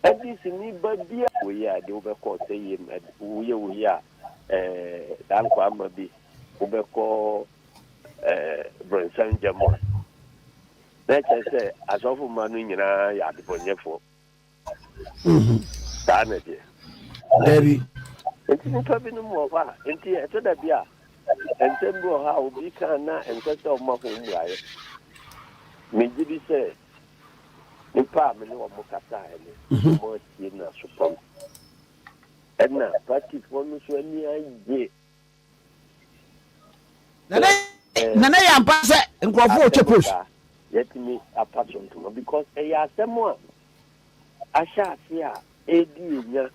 And this in Babia, we are the overcall saying that we are Danquama be overcall Bronson Jamon. Let's say, as of Manu, I had the Bonyefo. Sanity. Debbie. It's probably no more. Into a beer. And then go how we can now and set off my home right. Maybe say, in Parliament or Mokasa and more in a support. And now, practice one so any Nana yam pass and go for chapels. Let me a patron to because they are someone. I shall see a dear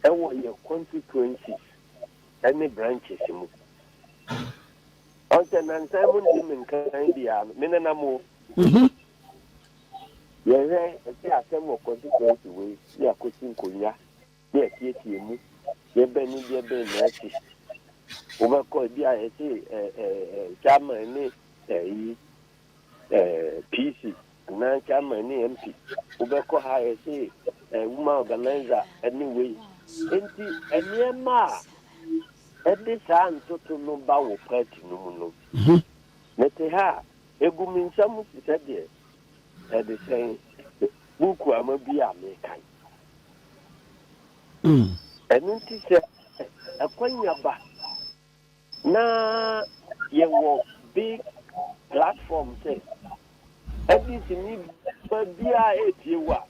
and what your consequences any branches. Until Simon Dimon can be a minamo. Yes, I some more consequences way. You are cooking Koya. Yes, you. You're Benny, you're Ben Nancy. Overcall, I say, German, PC, and German MP. Overcall, I say, woman organizer anyway. And near Ma. At this time, to no bow party no. Let her, a woman, some said there, at the same book, I may be a maker. And then she said, a coin back. Now, you walk big platform, say, at this need, but be a 8 year.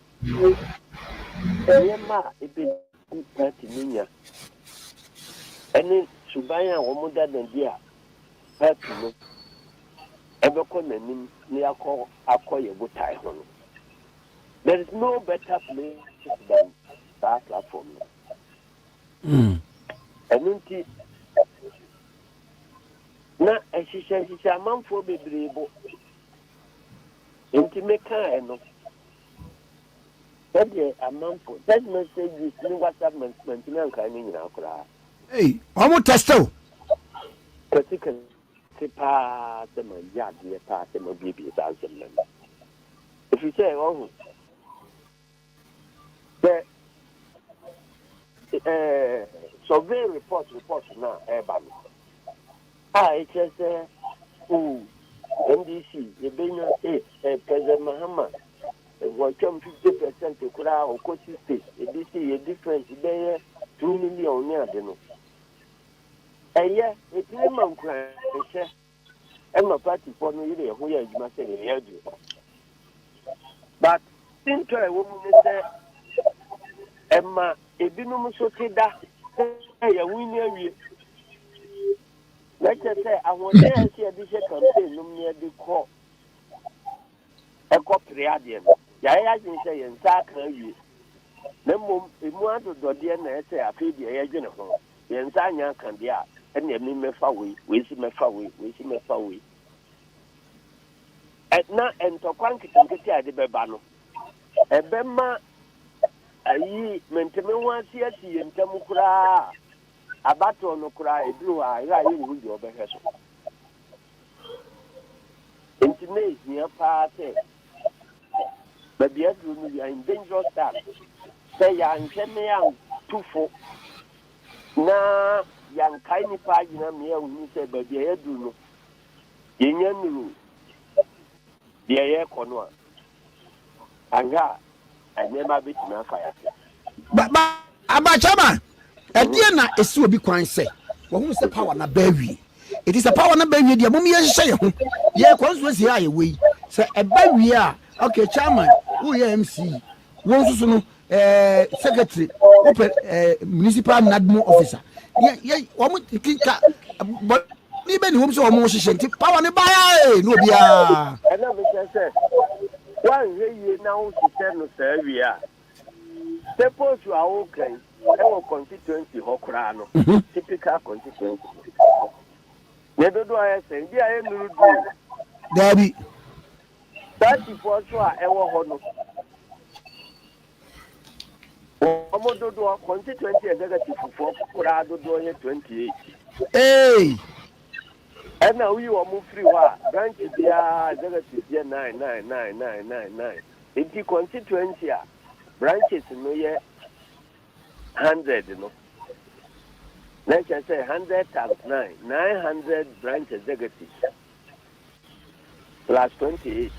And Ma, it be party. And then Subaya, woman than dear, party. Ever come and near call acquire good time. There is no better place than that platform. And then now, as she says, it's a man for be brave. Intimate kind of that day, a man for that message is no WhatsApp maintenance coming in our crowd. Hey, I'm a tester. Particularly, part of my yard, the part of my baby is answer. If you say, oh, the survey reports now, everybody. It says, NDC, the Bena President Mahama, was 50% to Kura or Kochi State. This is a difference there, 2 million near the. And yet, it's a man crying, and my party for no year, who is my saying, but since I woman said, Emma, a binum so say that, a winner. Let's say, I want to see a bishop campaign near the court. A copriadian. Yaya can say, and sacre you. No more, if you want to do the answer, I feed the agent of home. The Ansanya can be out, and the me faway, we see me faway, we see me faway. At night, and to quanky to get the Bebano. A Bema, a ye, Mentame once yet, and Tamukura. A battle no cry, blue eye, I will do over her. Intimate near party. But the other room, you are in dangerous time. Say, young Chemian, 2 4. Now, young tiny pie, you know, me, you say, but the air do no. Yin, the air corner. And I never beat my fire. But, Abachama. Ediana is so be quite say. Well, who's the power na baby? It is a power na baby. The mommy is say, yeah, consequence here away. Say a baby, okay, chairman, who MC, one secretary, municipal NADMO officer. Yeah, one but even whom so almost power na buy no be And I said, one year now to send no servia. Suppose you are okay. Our constituency, Hokrano, typical constituency. Never do I say, dear Andrew, Debbie. That is what you are ever honor. Omodo do a constituency executive for Kurado doing 28. Hey, and now we will move free. Branch is there, executive 99999. It's the constituency. branches no yɛ 100 no. Let's just say 100 times 9, 900 branch executives plus 28.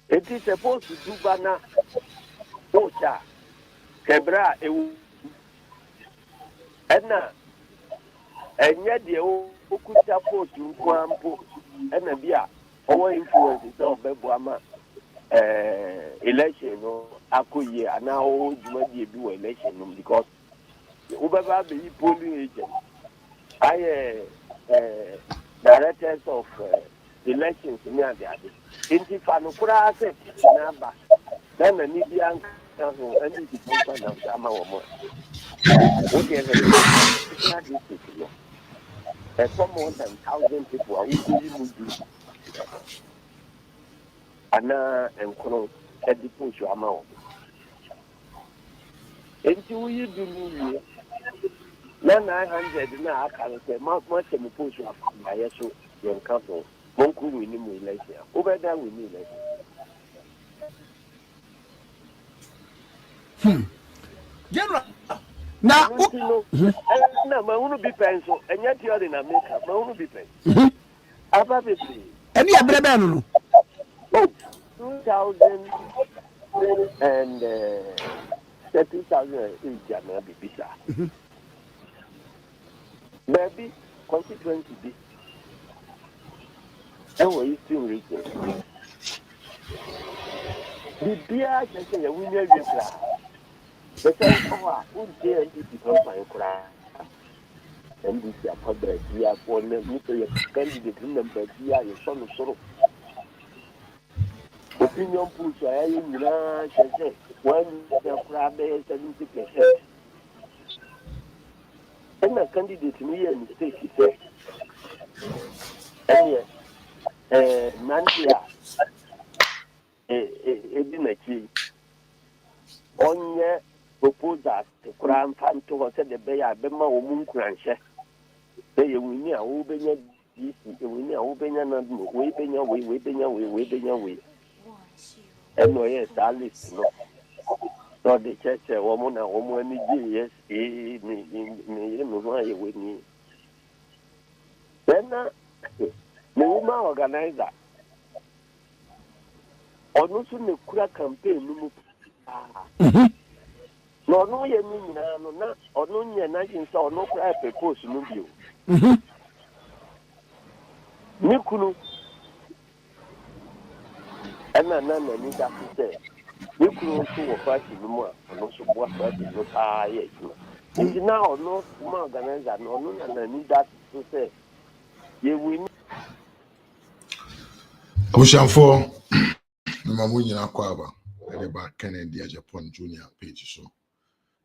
It is supposed to do banner, Ocha, Kebra, and yet the Okuta port in Kwampo, and a beer, our influences of Bawumiah election, Akuye, and now you do election because Ubaba be polling agent. I directors of elections near the other. Inti Fanukura said, Naba, then a Nibian council and the function of Sama or more. Whatever for more than 1,000 people are going to Anna and Kono at the push amount. Until you do 900 na aka say much me push up by yeso your council monku we ni mu election obeda we ni election general na na ma unu bi penso enya theory na make ma unu bi penso aba be eni ebre be no 2000 and 30,000 in Jana Bibisa. Baby, constituency B. And what is still written? The beer can say a winner will cry. The same power would dare to become my cry. And this is a public year for them, you candidate number here, your son of sorrow. Opinion push, I am say, one crab 70%. And a candidate me a mistake, he said. And yes, Mantia, a dinner key. On your proposal, the crown fan to said the bay, I bema or moon crancher. Say, we near Ubenya, we near Ubenya, waving away, waving away, waving away. And no, yes, I listen. So the church, a woman, yes, me, with me. Then, the woman organizer. On also the crack campaign, no, you mean, no, or no, you're not in so no crack a post, no view. Nikunu, and I need that to say. We could also fight in the more, and also what fighting no yes. It's now no more organizer, no, and I need that to say. You will. I wish I'm for Mamunya Aquaba, Reba Kennedy Japan Junior page so.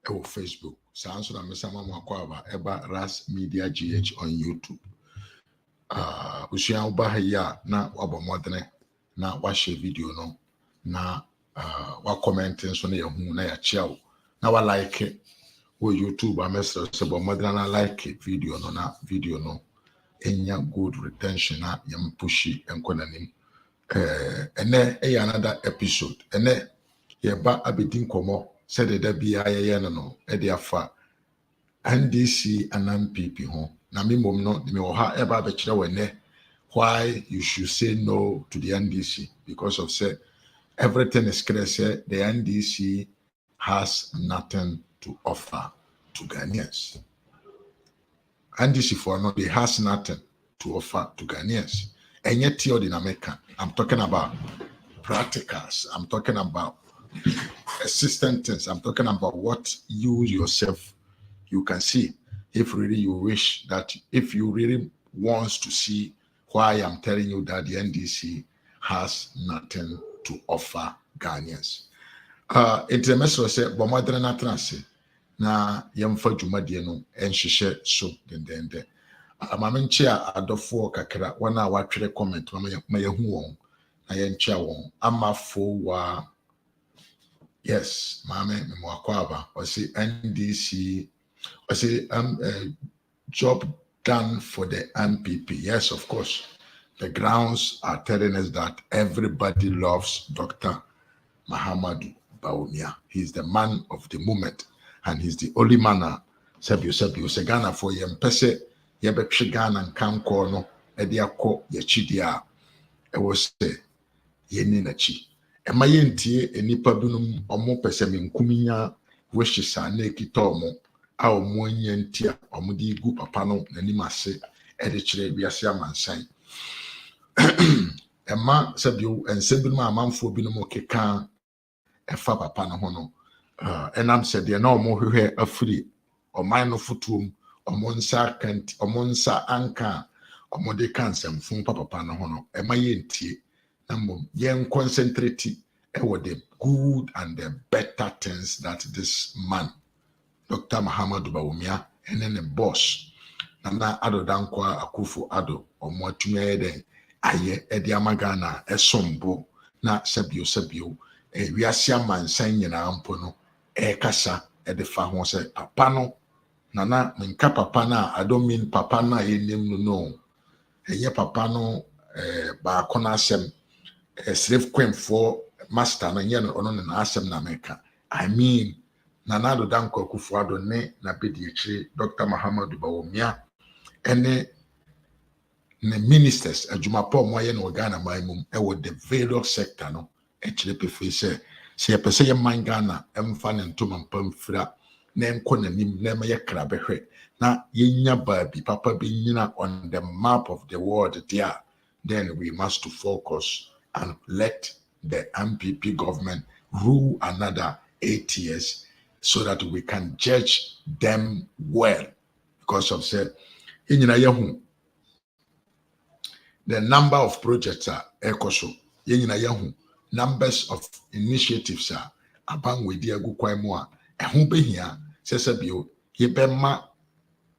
Ewo Facebook, Sanso na Mesama Aquaba, Eba Ras Media GH on YouTube. Ushia Ubahaya na Wabamodene na watch video no na. Wa commenting so na yahu na ya chiao na wa like wo YouTube a message se bo madra na like video no enya good retention na yam pushi enkonanim ene another episode ene ye ba abedin komo said the bia ye no e de afa NDC and MPP ho na me mom no me wo ha e ba be kire wene why you should say no to the NDC because of say everything is clear. Say the NDC has nothing to offer to Ghanaians. NDC for no, they has nothing to offer to Ghanaians. And yet, America, I'm talking about practicals. I'm talking about assistant things. I'm talking about what you yourself you can see. If really you wish that, if you really wants to see why I'm telling you that the NDC has nothing to offer Ghanaians. It's a message say Bomadre na transe na yemfa dwumadie no enhyehyɛ so dendende. Amamenche adofo kakra wana watwere comment ma yehu won na yenkyia won amafo wa yes mame memwakwaba o say NDC o say job done for the MPP. Yes, of course. The grounds are telling us that everybody loves Dr. Mahama, Bawumiah. He's the man of the moment, and he's the only man. Sabio se Ghana for yempese yebetwe Ghana nkanko no ede akọ yachidia e wo se yeni nachi ema yentie enipa binum omo pese menkuminya wehisa na ekita omo a omo nyantia omo di gu papa no nanim ase ede kire biase amansan ema sabio ensebinum amanfo binum keka efa papa no ho no enam se de na omo hwehwe afiri oman no fotuom omonsa anka omode kansem fun papa no ho no ema yentie na mom yen concentrate the good and the better things that this man Dr. Mahama Bawumiah and then the boss na ado dankwa akufo ado omwatumi eden aye edi amagana esombo na sabio wiase amansan nyina ampo no kasa edefa ho se papa no nana menka papa na I don't mean papa na yenim no eye papa no ba kona asem slave queen for master na yen ono na asem na meka I mean nana do danko akufo ado ne na bedi akire Dr. Mahama Bawumiah ene ne ministers adwumapo mo ye no Ghana maimum wo the various sector no akire pefe se yepese ye man Ghana emfa ne ntoma mpamfira na enko nanim na ma ye kra behwe na yenya baabi papa be nyina on the map of the world there. Then we must focus and let the MPP government rule another 8 years so that we can judge them well, because of said inyina yahu the number of projects are ekoso inyina yahu numbers of initiatives are abang we dia gu kwai mo a eho behia sesebio yebema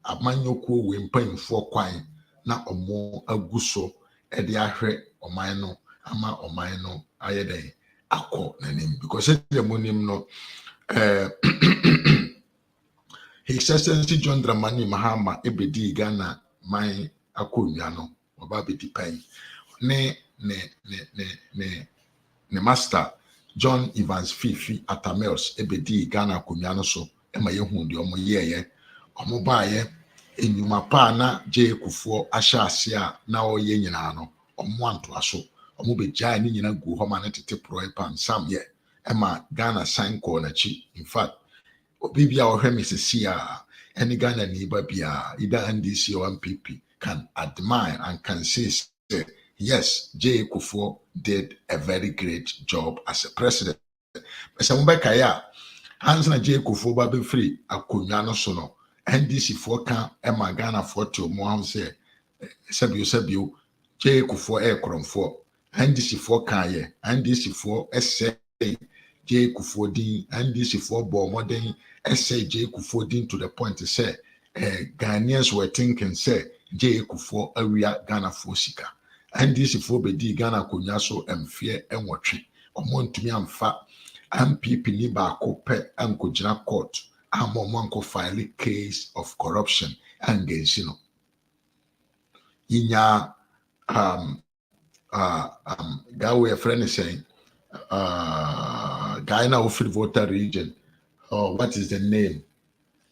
amanyoko we mpanfo kwan na omo aguso ede ahwe oman no ama oman no ayeden akọ nanim, because the monim no His Excellency John Dramani Mahama ebedi Ghana man akonwa no oba bedi pan ne master John Evans Fifi Atamels ebedi Ghana akonwa no so ema yehu de omo yeye omo baaye enyuma pa na je kufuo ahya ase a na oye nyina no omo anto aso omo begya ni nyina gu ho ma ne tete proi pan sam ye ema Ghana sign call na chi. In fact obibia ohwe mesisi a any Ghana neighbor bia either NDC or MPP can admire and can say yes, J. Kufuor did a very great job as a president. But some ya hands na J. Kufuor ba be free akonya no so no NDC for can Emma Ghana for to mo say sabio J. Kufuor kromfo NDC for can ye NDC for say J. Kufuor din NDC for bo modern say J. Kufuor din to the point to say Ghanaians were thinking say J. Kufuor area Ghana for sika NDC for bedi Ghana konya so emfie enwotwe omontumi amfa MPP ni ba ko pe anko gina court amom anko file case of corruption against you know inya gawe a friend is saying guy now free voter region. Oh, what is the name?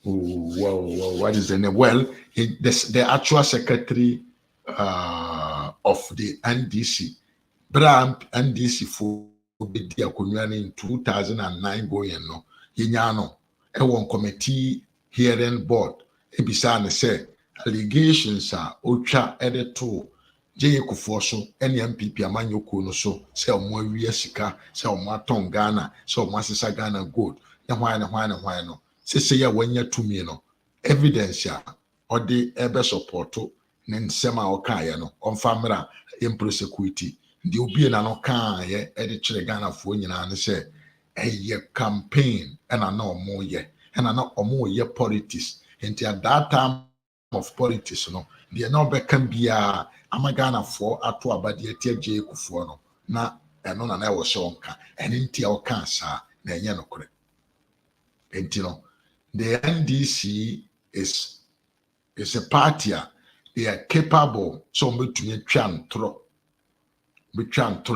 What is the name? Well, the actual secretary of the NDC, Bram NDC for the in 2009 going no, Yinyano, a one committee hearing board, Ebisane say allegations are ultra edit to J. Kufuor so any MPP amanyoko no so say omo wiye sika say omo aton Ghana say omo asesa Ghana gold na why no say ya wanya tumi no evidence ya odi ebe support ne nsema okaye no onfamra improsecurity ndi obi na no kan ye edi kire Ghana fo nyina ne say eye campaign na omo ye na omo ye politics into at that time of politics no they no be can be Amagana for ato abade tie J. Kufuor no na eno na wo se onka eni ntia o kan sa na enye no kore enti no the NDC is a party they are capable so betumi twantro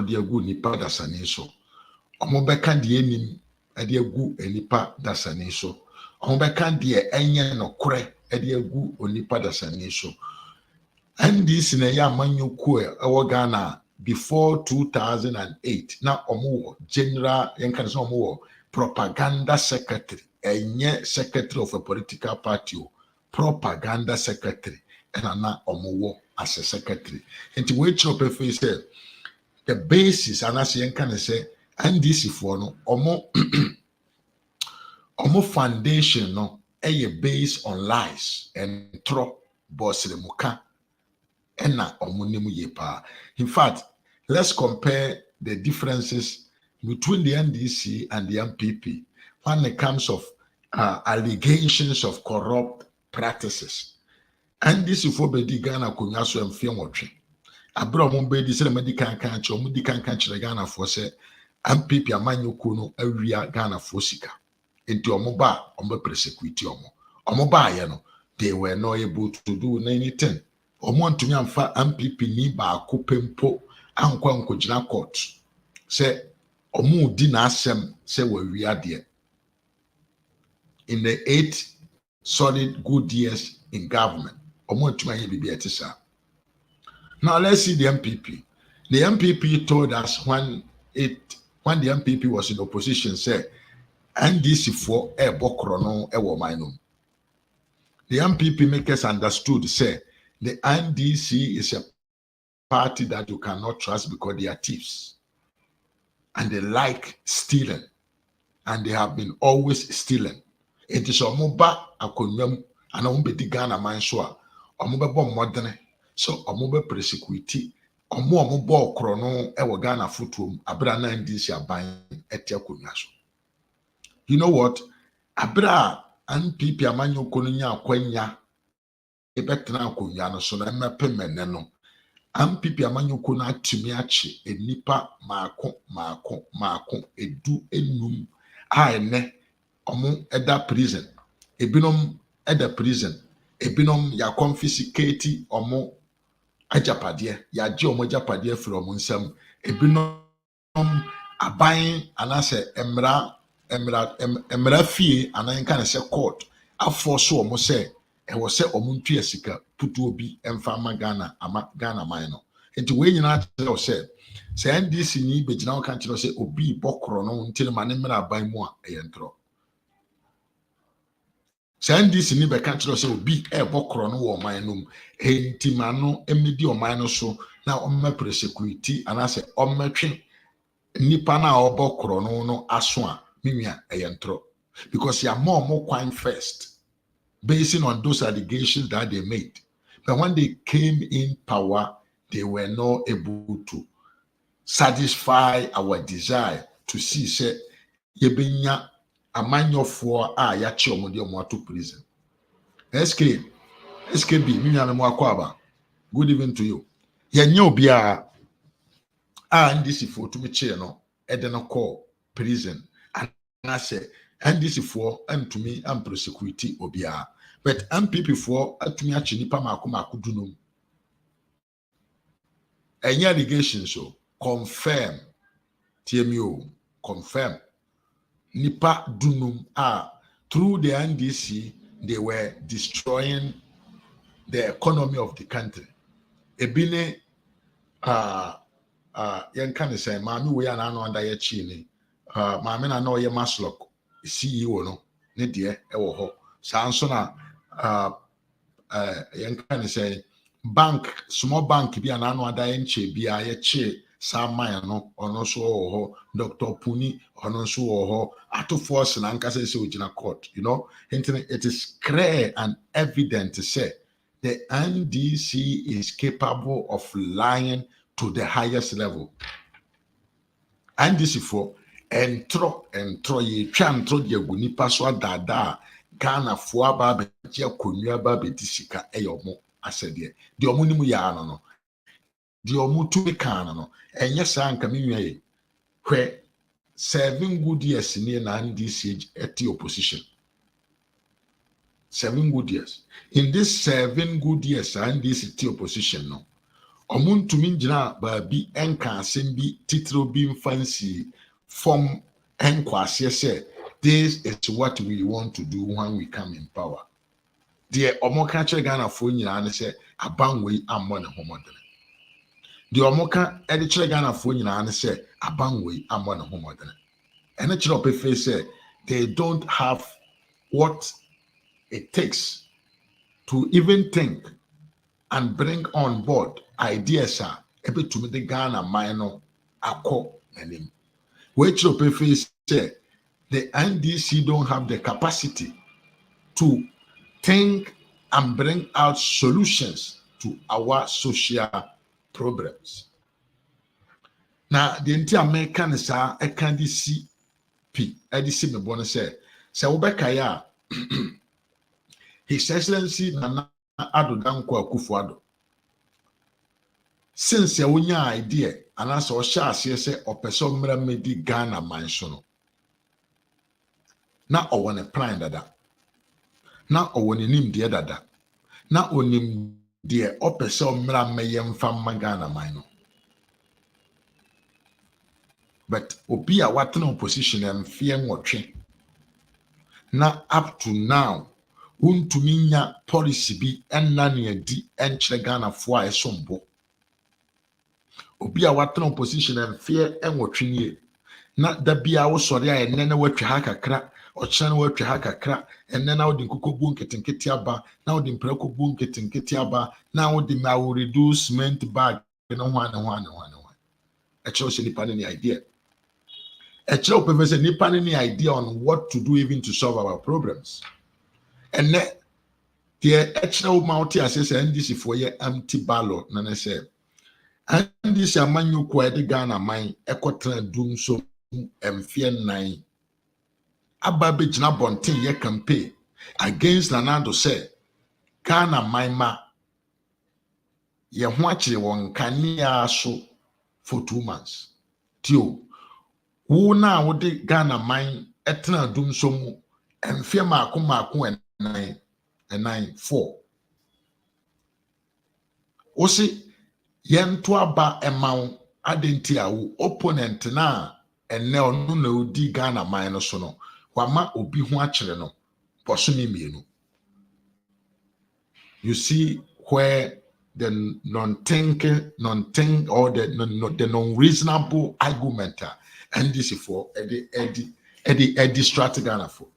de agu ni pada sane so omo beka de enim ɛde agu enipa dasani so ɔmo bɛka deɛ ɛnyɛ no korɛ ɛde agu onipa dasani so NDC na ɛyɛ amanyɔkuo ɛwɔ Ghana before 2008 na ɔmo wɔ general yɛnka ne sɛ ɔmo wɔ propaganda secretary ɛnyɛ secretary of a political party o propaganda secretary ɛna na ɔmo wɔ as a secretary nti wɔakyerɛ pɛfɛ sɛ the basis anase yɛnka ne sɛ NDC foɔ no ɔmo foundation no ɛyɛ based on lies and trɔ bɔsirimuka ɛna ɔmo nim yie paa. In fact, let's compare the differences between the NDC and the MPP when it comes of allegations of corrupt practices. NDC for bedi Ghana kunya so mfie nwotwe. Abro mo bedi se na kan kyerɛ mo di kan kyerɛ Ghana for sɛ MPP amanyɔkuo no awia Ghana for sika. Enti ɔmo ba ɔmo persecute ɔmo ba yɛ no they were not able to do anything. Ɔmo ntumi amfa MPP ni baako pempo ankɔ nkɔgyina court sɛ ɔmo di n'asɛm sɛ wɔawia deɛ. In the 8 solid good years in government ɔmo ntumi ayɛ bibi ɛte saa. Now let's see the MPP. The MPP told us when the MPP was in opposition say NDC for ɛbɔ no ɛwɔ man no. The MPP makers understood say the NDC is a party that you cannot trust because they are thieves and they like stealing and they have been always stealing. It is omoba akonyam and ombedi Ghana man so a omobebo modern so omobe persecute omobo krono ewo Ghana footrum abra na NDC aban etia konwa so. You know what? Abra NPP amanyo konunya akwanya ebetena akonwa no so na mepemene no MPP amanyoko na atumi achi enipa maako edu enum a ene omo eda prison ebinom eda prison ebinom ya confiscate omo ajapade ya je omo ajapade from nsam ebinom aban anase emra fie anan kan se court aforce omo se ɛwɔ sɛ ɔmo ntua sika putu obi ɛmfa ama Ghana man no nti wei nyina kyerɛ sɛ NDC ni begyina wo kan kyerɛ sɛ obi bɔkorɔ no nti ma ne mmra aban mu a ɛyɛ ntorɔ. Sɛ NDC ni bɛka kyerɛ sɛ obi ɛbɔkorɔ no wɔ ɔman no mu nti ma no emedi ɔman no so na ɔmma persecute anasɛ ɔmmɛtwe nipa na ɔbɔkorɔ no aso a menua ɛyɛ ntorɔ because ya ma ɔmo kwan first basing on those allegations that they made. But when they came in power, they were not able to satisfy our desire to see say yebenya amanyofo a yachi omode omo to prison. SKB mi nyame mo akwaba. Good evening to you. Yenye obi a NDC for to me che no e de no call prison and I say NDC for to me am prosecute obia but MPP for atumi achi nipa mako dunum any allegations so confirm TMU confirm nipa dunum through the NDC they were destroying the economy of the country ebine yan kan say maami we ana no under ye chi ni maami na no ye Maslock CEO no ne de ewo ho saa nso na yɛnka say bank small bank bi ana no ada nche bi a ye saa man no ono so wo ho Dr. Puni ono so wo ho ato force na nka say ogina court you know it is clear and evident to say the NDC is capable of lying to the highest level. NDC for entro ye twa ntro de aguni paso dada Ghana fo aba be je konua ba be disika eyomo asede de omo nimu ya no de omo tumi kan no enye sa nka menwa ye hwe 7 good years ni na NDC at opposition 7 good years in this 7 good years NDC at opposition no omo ntumi ngina ba bi enka asem bi titro bi fancy from and kwase say this is what we want to do when we come in power. The omoka che Ghana fo nyina ne say abanwe ammo ne homodene. The omoka e de che Ghana fo nyina ne say abanwe ammo ne homodene. And it should be say they don't have what it takes to even think and bring on board ideas are able to make the Ghana minor akko nanim. Which should be say the NDC don't have the capacity to think and bring out solutions to our social problems. Now, the entire American is a candy see. Edisi me bonne say wobekaya His Excellency Nana Addo Dankwa Akufo-Addo since ya wonya idea anasa o sha ase say opeso mra medi Ghana manso no na o won plan dada na o won nim de dada na onim de opeso mra meyem fam Ghana man no. But obi a watena opposition and fear nwotwe na up to now untumi nya policy bi enna ne adi enkyere Ghana fo a esombo. Obi a watena opposition and fear enwotwe nie na da bia wo sori a enne na watwe ha kakra okyere na watwe ha kakra enne na wodi nkokogbu nketenkete aba na wodi mprakogbu nketenkete aba na wodi ma wo reduce cement bag no ho ane e kyo se nipa ne idea. A child professor nipa any idea on what to do even to solve our problems. And the actual multi assess NDC for ye empty ballot nane say. And this a man you quite the Ghana mine equator doom so fear 9. Ababe jina bontin ye campaign against Nanado say Ghana mine ma ye watch one kania so for 2 months. Tio. Wo na wo de Ghana man etena dum so mu emfie maako and 4 wo se yento aba emawo adenti a wo opponent na enne onu na odi Ghana man no so no wama obi ho akere no boso mi mienu. You see where the non-think or the non-reasonable argument and this for Eddie Strategana for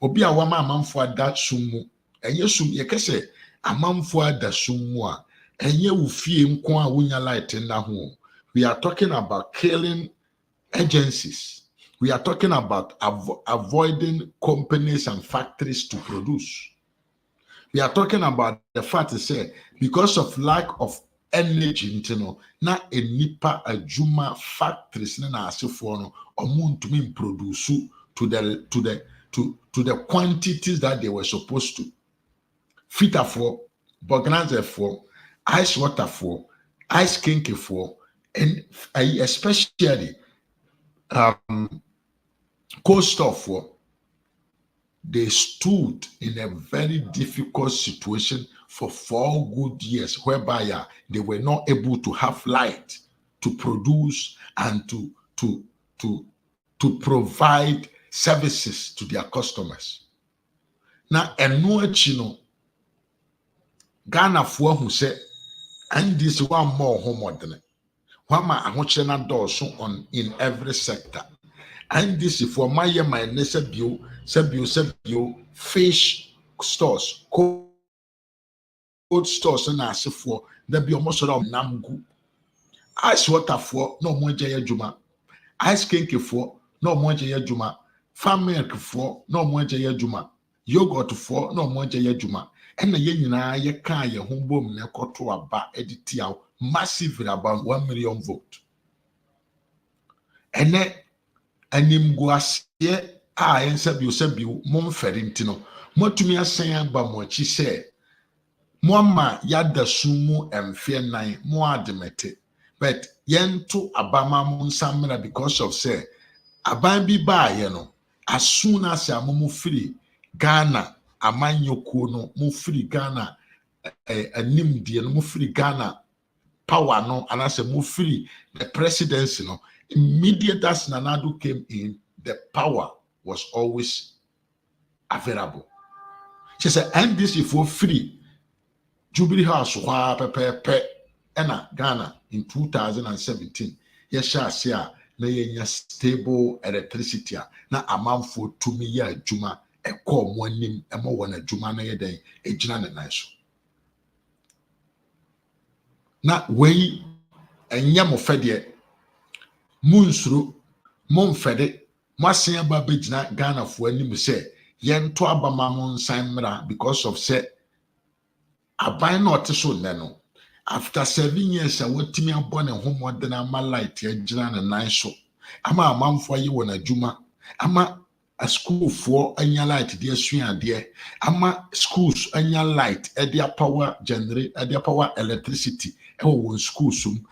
Obi a wama amanfo ada sumu enye sum ye kese amanfo ada sumu a enye wo fie nko a wonya light na ho. We are talking about killing agencies. We are talking about avoiding companies and factories to produce. We are talking about the fact to say because of lack of energy, na enipa ajuma factories na asefo no omuntumi produce to the quantities that they were supposed to. Filter for, organizer for, ice water for, ice kinky for, and especially cold stuff for. They stood in a very difficult situation for 4 good years, whereby they were not able to have light to produce and to provide services to their customers. Now, no Ghana for who say, and this one more homogeneous. One ma ahochena doso on in every sector. And this is for my sebio fish stores, cold stores and as for there be almost around namgu. Ice water for no more jaya juma. Ice cake for no more jaya juma. Farm milk for no more jaya juma. Yogurt for no more jaya juma. And the yenina ye can ye humbo ne koto aba editia massive about 1 million vote. And then anim guasie a ensabi mom ferintino motumi asan aba mo chi se mo ma yada sumu emfe 9 mo ademete but yento abama mo nsamra because of say aban bi ba ye no as soon as amomo free Ghana amanyokuo no mo free Ghana anim die no mo free Ghana power no anase mo free the presidency no Immediate as Nana Addo came in, the power was always available. She said, NDC for free. Jubilee House and Ghana in 2017. Yes, say na stable electricity na amanfo tumi ya adwuma ekọ mo anim emo wona adwuma na yeden ejina ne nan so. Na wei enye mo fede munsuro momfede masen aba begina Ghana fo anim se yento abama mo nsan mra because of say aban na oteso ne no. After 7 years, I went to me born a home more than my light, Jan and nine so. I'm a man for you on a juma. I'm a school for any light, dear swing, dear. I'm a schools any light, at their power generate, at their power electricity. Oh, school soon.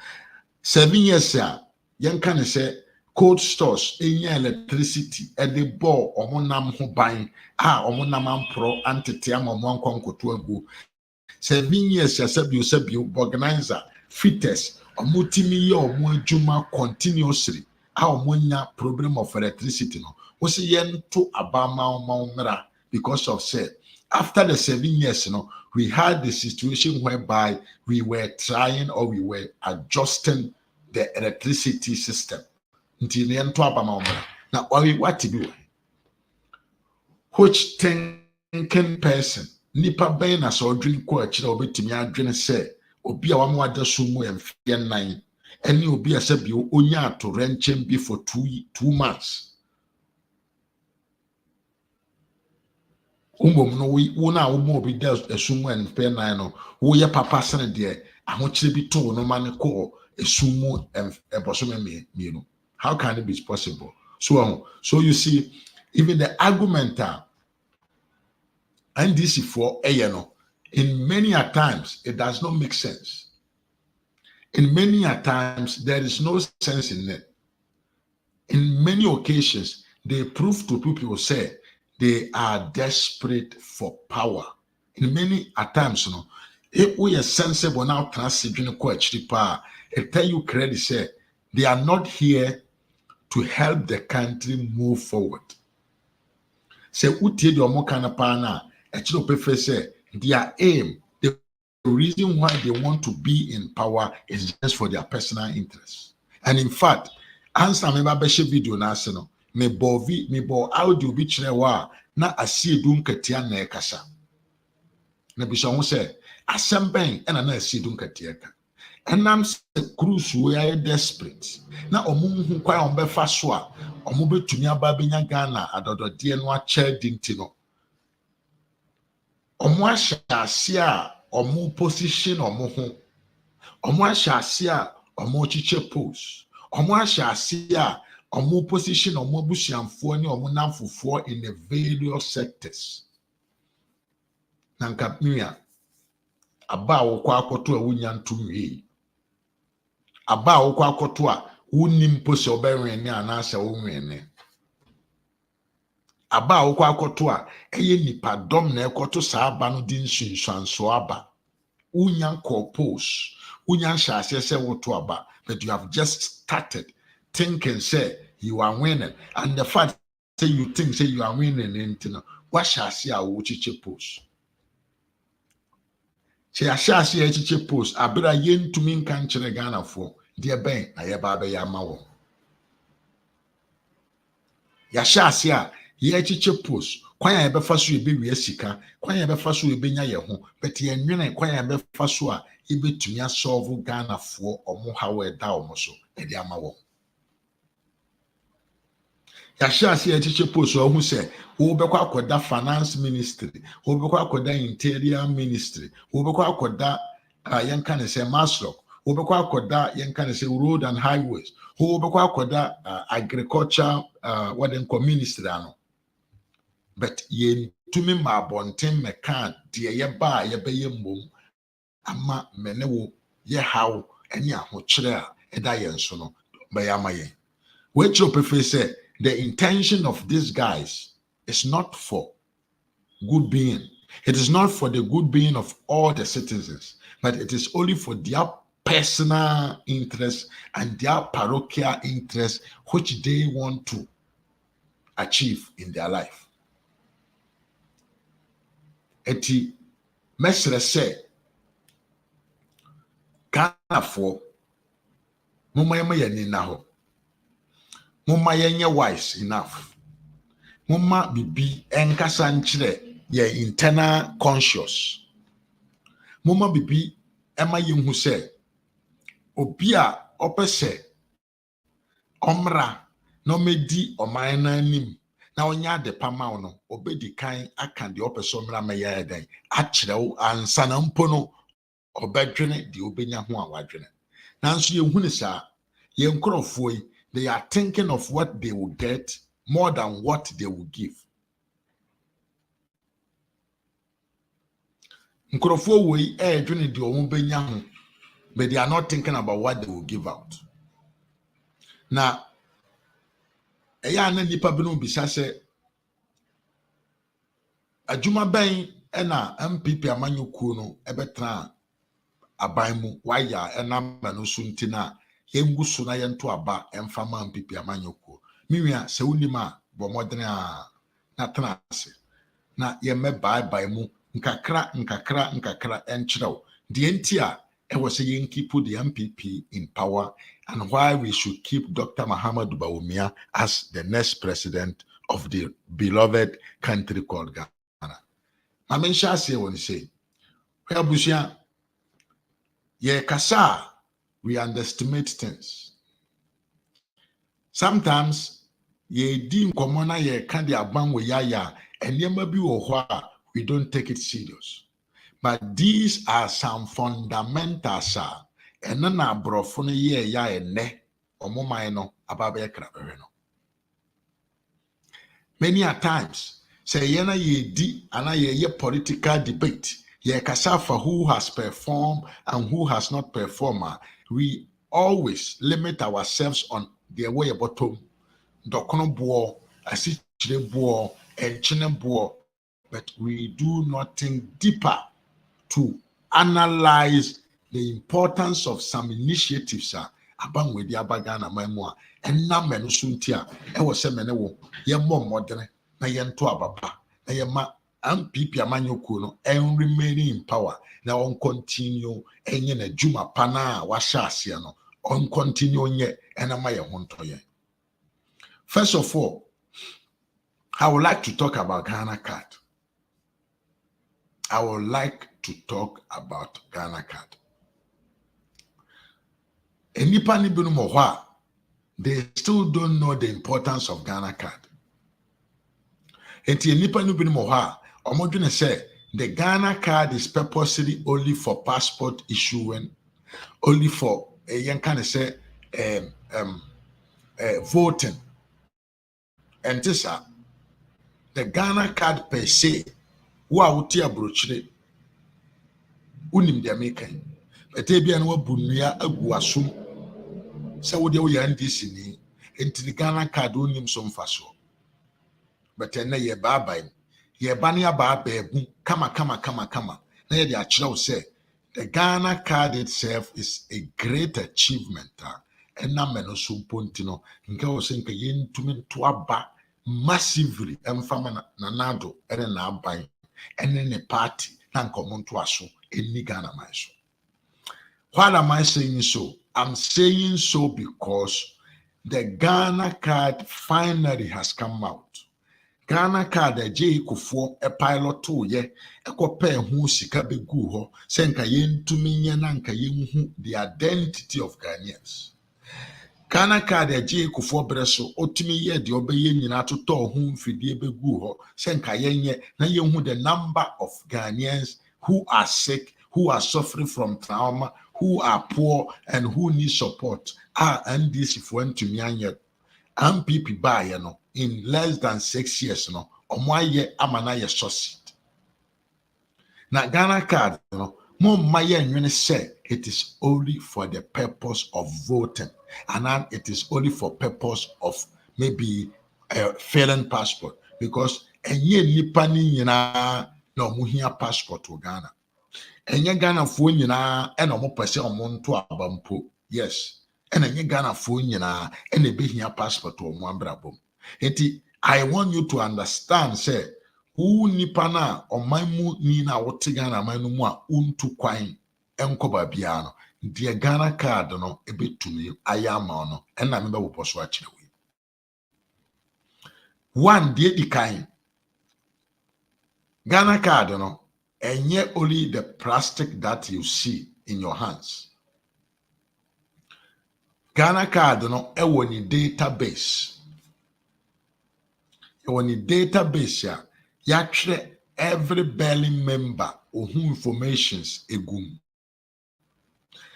7 years, sir. Young can say cold stores, any electricity, at the ball or monam who buying, or monam pro anti-tiam or one conquer to a go. 7 years, you organizer, fitters, or multi-million or more juma continuously. Our monya problem of electricity no was yen to Abama Maumera because of say after the 7 years, we had the situation whereby we were trying or we were adjusting the electricity system until yen to Abama Maumera. Now, what to do? Which thinking person? Nipa ben na so drink ko akira obetimi adwene se obi a wamo adaso mu emfe nan ene obi a sabi onya atore nchen bi for 2 months umbom no wo na wo mo obi da esum emfe nan no wo ye papa sene de ahokire bi to no mane ko esum mu eboso me no. How can it be possible? So you see, even the argument and this is for in many a times it does not make sense. In many a times there is no sense in it. In many occasions they prove to people who say they are desperate for power. In many a times, if we are sensible now, it tell you credit say they are not here to help the country move forward. Say utie the omo kana pa na actually prefer say their aim, the reason why they want to be in power is just for their personal interests. And in fact, answer me ba share video na ase no me bo audio bi kire wa na asie dum katia na ekasa. Na bi so ho say asem ben na asie dum katia ka. Enam cruise we are desperate. Na omunhu kwa ombefa so a omo betumi aba benya Ghana adodode no a chair dinti no. Omo ahyase a omo position omo ho. Omo ahyase a omo chiche post. Omo ahyase a omo position omo busiamfo ni omo namfofo in the various sectors. Nanka mia aba wo kwa akoto a wunya ntumwe. Aba wo kwa akoto a wunim pose obenwene anasa wonwene. Aba wo kwa akoto a eye nipa dom na ekoto sa aba no din sunsanso aba. Unya corpus, unya shase se woto aba, but you have just started thinking say you are winning, and the fact say you think say you are winning into what shase a wo chiche post. Say ashase a chiche post abira yentumi nka nkyere Ghana fo de ben na ye ba be ya ma wo. Ya shase a ye chiche post kwan ya be fa so e be wi asika, kwan ya be fa so e be nya ye ho, but ye nwene kwan ya be fa so a e betumi asolve Ghana fo omo hawo e da omo so e de ama wo. Ya shase a chiche post o hu se wo be kwa akoda finance ministry, wo be kwa akoda interior ministry, wo be kwa akoda yen kan say maslow, wo be kwa akoda yen kan say road and highways, wo be kwa akoda agriculture what dem call ministry ano. But ye to me ma bonten me kan de ye ba ye be ye mbom ama mene wo ye how eni ahokyere a eda ye nso no be ya ma ye. Which you prefer say the intention of these guys is not for good being. It is not for the good being of all the citizens, but it is only for their personal interests and their parochial interests which they want to achieve in their life. Eti mesre say Ghana for mumma yɛ na ho. Mumma yenye wise enough. Mumma bibi enkasa nkyerɛ ye internal conscious. Mumma bibi ema yenhu sɛ obi a ɔpɛ sɛ ɔmra na ɔmɛdi ɔman no anim na ɔnya ade pama no obedi kan aka de ɔpɛ sɛ ɔmra mɛyɛ ɛdan akyerɛ wo ansa na mpo no ɔbɛdwene de obenya ho a wadwene. Nanso yehu ne saa ye nkorɔfoɔ yi they are thinking of what they will get more than what they will give. Nkorɔfoɔ wei ɛdwene de ɔmo benya ho, but they are not thinking about what they will give out. Now, ɛyɛ na nipa bi no bisa sɛ adwuma bɛn ɛna MPP amanyokuo no ɛbɛtena aban mu wayɛ ɛnam no so ntina yɛngu so na yɛnto aba ɛmfa ma MPP amanyokuo. Miwia sɛ wonim a bɔ mmɔden a na tena ase na yɛmmɛ bye mu nkakra ɛnkyerɛw deɛ nti a ɛwɔ sɛ yɛnkeep the MPP in power and why we should keep Dr. Mahama Bawumiah as the next president of the beloved country called Ghana. I mean, Shasi won't say, well, Bushia, ye kasa, we underestimate things. Sometimes ye dim komona ye kandi abang we ya and ye maybe we don't take it serious. But these are some fundamentals. And then I brought from ye ya ne or momaino ababe krabeno. Many a times say yena ye di and ye political debate. Ye kasafa who has performed and who has not performed. We always limit ourselves on the way bottom. Dokono buo, asichire buo, and chine buo, but we do not think deeper to analyze the importance of some initiatives abang with the abagana memoir and na menu suntia e was se mene wo ye mo modern na ye nto ababa na ye ma MPP amanyoku no and remaining in power na on continue enye na juma pana wa hye no on continue nye enama ye honto ye. First of all, I would like to talk about Ghana card. I would like to talk about Ghana card. Enipa ni binu mo hwa, they still don't know the importance of Ghana card. Enti enipa ni binu mo hwa, omodwene say the Ghana card is purposely only for passport issuing, only for yen kind of say voting. And this the Ghana card per se, wa uti abrochire unim de mekan. Etebia no bunua agu asum. Se wo de wo ya ndisi ni enti the Ghana card unim so mfaso. But na ye baabai. Ye bani abaabu kama. Na ye de akire wo say the Ghana card itself is a great achievement. And na meno so pontino nka wo se nka yentumi to aba massively emfama na nado ene na aban ene ne party na nkomonto aso eni Ghana man so. Why am I saying so? I'm saying so because the Ghana card finally has come out. Ghana card eje ikufo e pilot to ye ekopa hu sika begu ho se nka yentumi nya na nka yenhu the identity of Ghanaians. Ghana card eje ikufo breso otumi ye de obeye nyina toto ho mfidie begu ho se nka yenye na yenhu the number of Ghanaians who are sick, who are suffering from trauma, who are poor and who need support. And this if went to me anya MPP buy no in less than 6 years no omoaye amana ye succeed. Na Ghana card no mo maye nwene say it is only for the purpose of voting and then it is only for purpose of maybe a failing passport because enye nipa ni nyina na omuhia passport to Ghana. enye Ghana fo nyina e no mo pese omo nto abampo yes and enye Ghana fo nyina e na behia passport o mo ambrabom enti I want you to understand say who nipa na oman mu ni na wote Ghana man no mu a untu kwan enko ba bia no de Ghana card no ebetumi ayama no e na me be wo poso a kire we one de di kan Ghana card no enye only the plastic that you see in your hands. Ghana card no ewo ni database. Ewo ni database ya twerɛ every belly member who informations egum.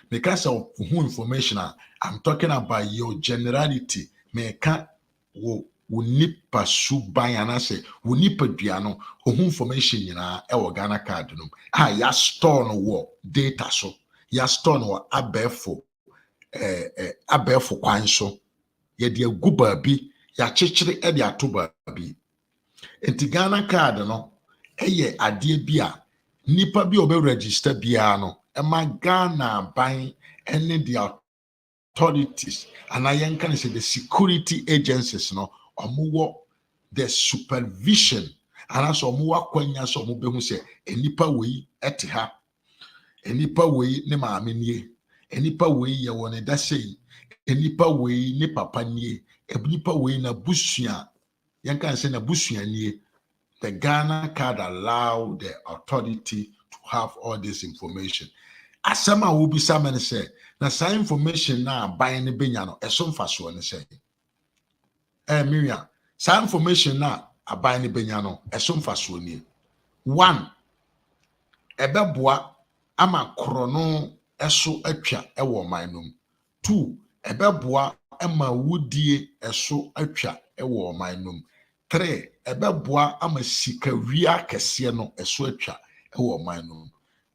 Because of who information I'm talking about your generality. Meka wo nipa suban anase wo nipa dua no who information nyina ewo Ghana card no ya store no wo data so ya store no abefo abefo kwan so ye de agu baabi ya kyekere e de ato baabi enti Ghana card no eye ade bi a nipa bi obe register bia no ema Ghana ban ene the authorities and I can say the security agencies no omuwo the supervision and as omuwa kwanya so omubehu say enipa wei ete ha enipa wei ne maame nie enipa wei ye woni da sei enipa wei ne papa nie enipa wei na busua can say na busua nie. The Ghana card allow the authority to have all this information. Asama will be some say na some information na buying the benya no esom faso ne say Miriam some information na buying the benya no esom faso ni one ebeboa ama krono eso atwa ewo manum two ebeboa ama wudie eso atwa ewo manum three ebeboa ama sikawia kese no eso atwa ewo manum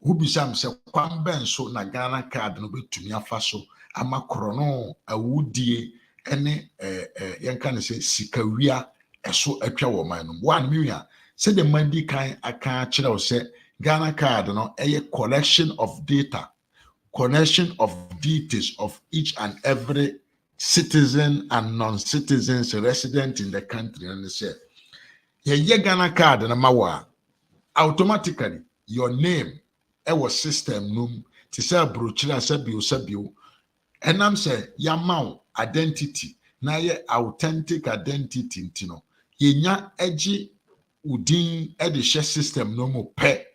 Ubisam se kwan ben so na Ghana card no betumi afa so ama krono awudie ene yenka ne se sikawia eso atwa wo man no one million se the mandi kan aka kire o se Ghana card no collection of data collection of details of each and every citizen and non-citizens resident in the country and say ye Ghana card na mawa automatically your name ewo system num ti say brochira sabio enam say yamau identity na ye authentic identity ntino yenya egi udin e de share system no mo pe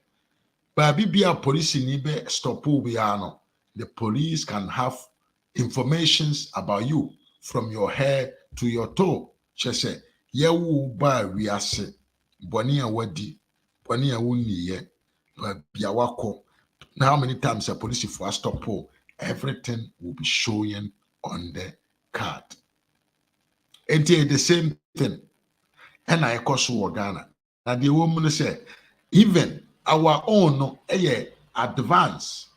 ba bibia police ni be stop bia no the police can have informations about you from your hair to your toe she say ye wo ba wiase boni a wadi boni a woniye now how many times a police for a stop poll, everything will be showing on the card. And the same thing. And I also Ghana. Now the woman said, even our own advance.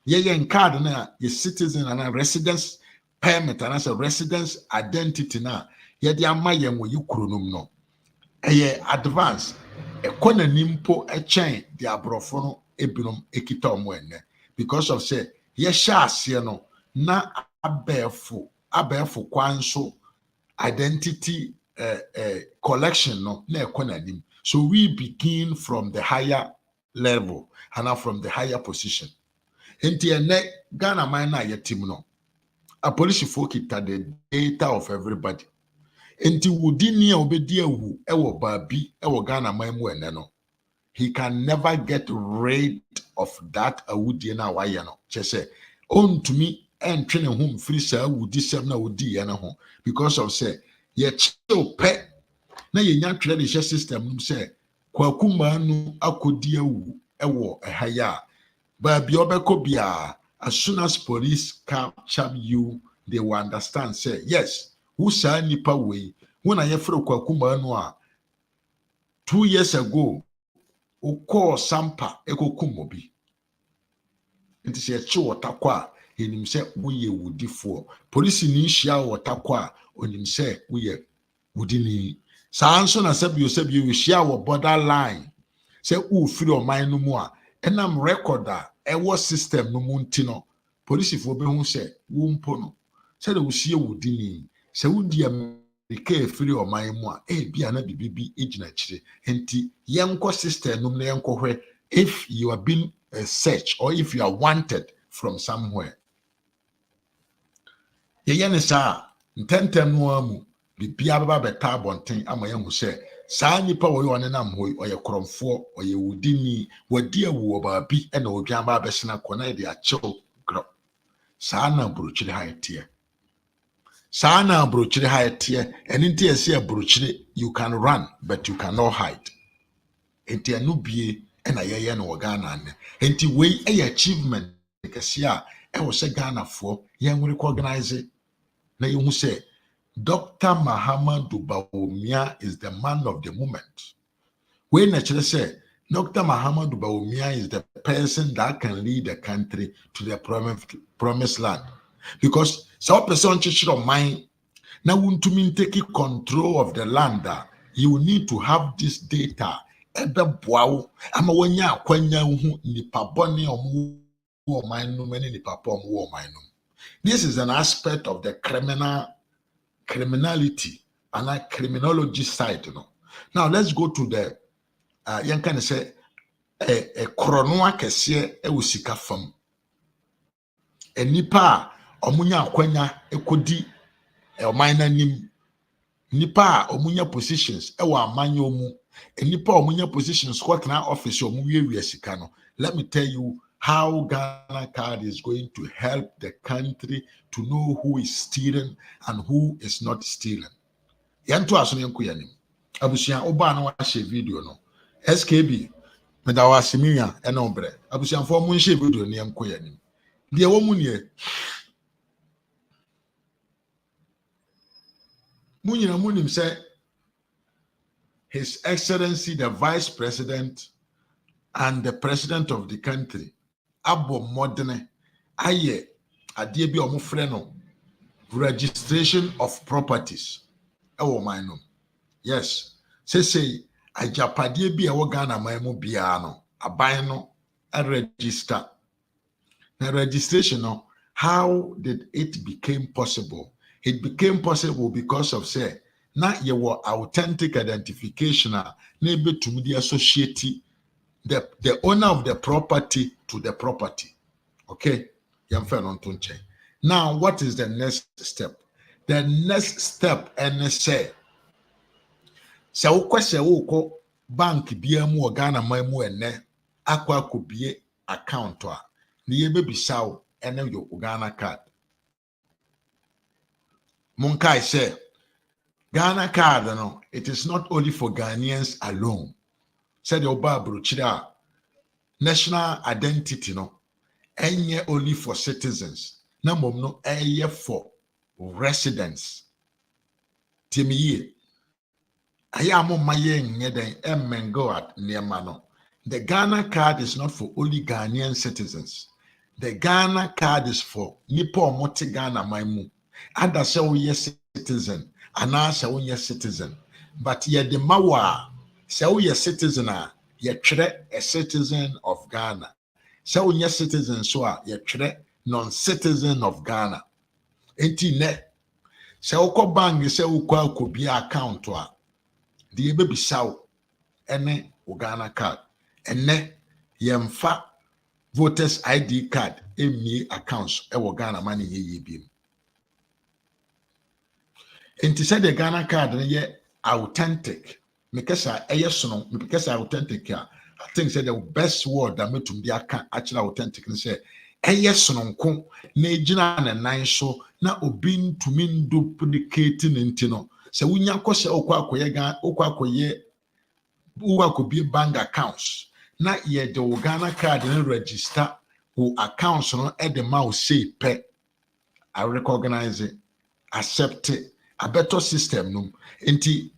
Yeah, card now, your citizen and a residence permit and as a residence identity now. Yeah, the amayen wo you kronum no. Advance. A corner nimpo a chain the abrofono ebinum ekita omwenne because of say yesha ase no na abefo kwanso identity collection no na ekonanim so we begin from the higher level and from the higher position enti ene Ghana man na yetim no a police folk kita the data of everybody enti wudini a obedi awu ewo baabi ewo Ghana man mu ene no he can never get rid of that awudie na waye no che say on to me entwe ne home free sa awudi sem na wodi ye na ho because of say ye chill pe na ye nya twere the system num say kwakuma nu akodi awu ewo ehaya baabi obekọ bia as soon as police capture you they will understand say yes who sa nipa we when I frɛ kwakuma nu a 2 years ago Uko sampa ekokumobi. Nti se echi wotakwa enim se woye wudifo. Police ni hia wotakwa onim se woye wudini. Sa anso na sabio we hia wo borderline. Se u firi oman no mu a enam record a ɛwɔ system no mu nti no police fo be hu sɛ wo mpo no sɛ de wo sie wo dini sɛ wo di America efiri ɔman mu a bia na bibibi egyina kyire enti yɛnkɔ system no na yɛnkɔ hwɛ if you are being searched or if you are wanted from somewhere. Yɛyɛ ne saa ntɛntɛm no amu bibia baba bɛta abɔnten ama yɛhu sɛ saa nipa wɔyɛ ɔne nam hɔ ɔyɛ korɔmfoɔ ɔyɛ wudini wadi awu wɔ baabi ɛna odwan ba bɛsena kɔ na yɛde akyɛw grɔ saa na burokyire ha ɛteɛ saa na burokyire ha ɛteɛ ɛne nti ɛsɛ burokyire you can run but you cannot hide enti ɛno bie ɛna yɛyɛ no wɔ Ghana ne enti wei ɛyɛ achievement kɛse a ɛwɔ sɛ Ghanafoɔ yɛn recognize na yɛhu sɛ Dr. Mahama Bawumiah is the man of the moment. When naturally say Dr. Mahama Bawumiah is the person that can lead the country to the promised land. Because some person of mind now want to take control of the land. You need to have this data. This is an aspect of the criminality and a criminology side, Now let's go to the young can say a chronoa kese usika fam. A nipa omunya kwenya ekodi minor nim nipa omunya positions ewa amanyo mu nipa omunya positions what na office omuwie sika no. Let me tell you how Ghana card is going to help the country to know who is stealing and who is not stealing. Yanto aso yanko yanim. Abusia oba na wa share video no. SKB meda wa simia ena obre. Abusia fo mu share video ne yanko yanim. De wo mu ne mu nyina mu nim say His Excellency the Vice President and the President of the country abo modern aye adie bi omo frɛ no registration of properties ewo man no. Yes, say ajapadie bi ewo Ghana man mu bia no aban no a register. The registration no, how did it became possible? It became possible because of say na ye were authentic identification na be to the associate the owner of the property to the property. Okay? Now, what is the next step? The next step, and say, so bank BMU Ghana Mamu and Aqua could be account to the baby sow and your Ghana card. Munkai say, Ghana card, no, it is not only for Ghanaians alone. Said Oba Bruchida, national identity, no, and only for citizens. No, no, for residents. Timiye, I am on my young go at near Mano. The Ghana card is not for only Ghanaian citizens. The Ghana card is for Nipo Moti Ghana Maimu. And that's how we citizen, and that's how we citizen. But ye the Mawa. So you're a citizen, you're a citizen of Ghana. So you're a citizen, so you're non-citizen of Ghana. Enti ne. So uko bangi se uko could be account to the baby sao ene Ghana card. And ne yemfa voters ID card emi accounts ewo Ghana money ye bim. Enti said the Ghana card ye authentic. Because I authentic. I think say the best word that made to be actually authentic and say sono na ejina na nan so na obin to mean duplicating intino. So we nyako se okwa bank accounts. Na ye the Ghana card and register who accounts no at the mouse say pe. I recognize it, accept it, a better system no. Enti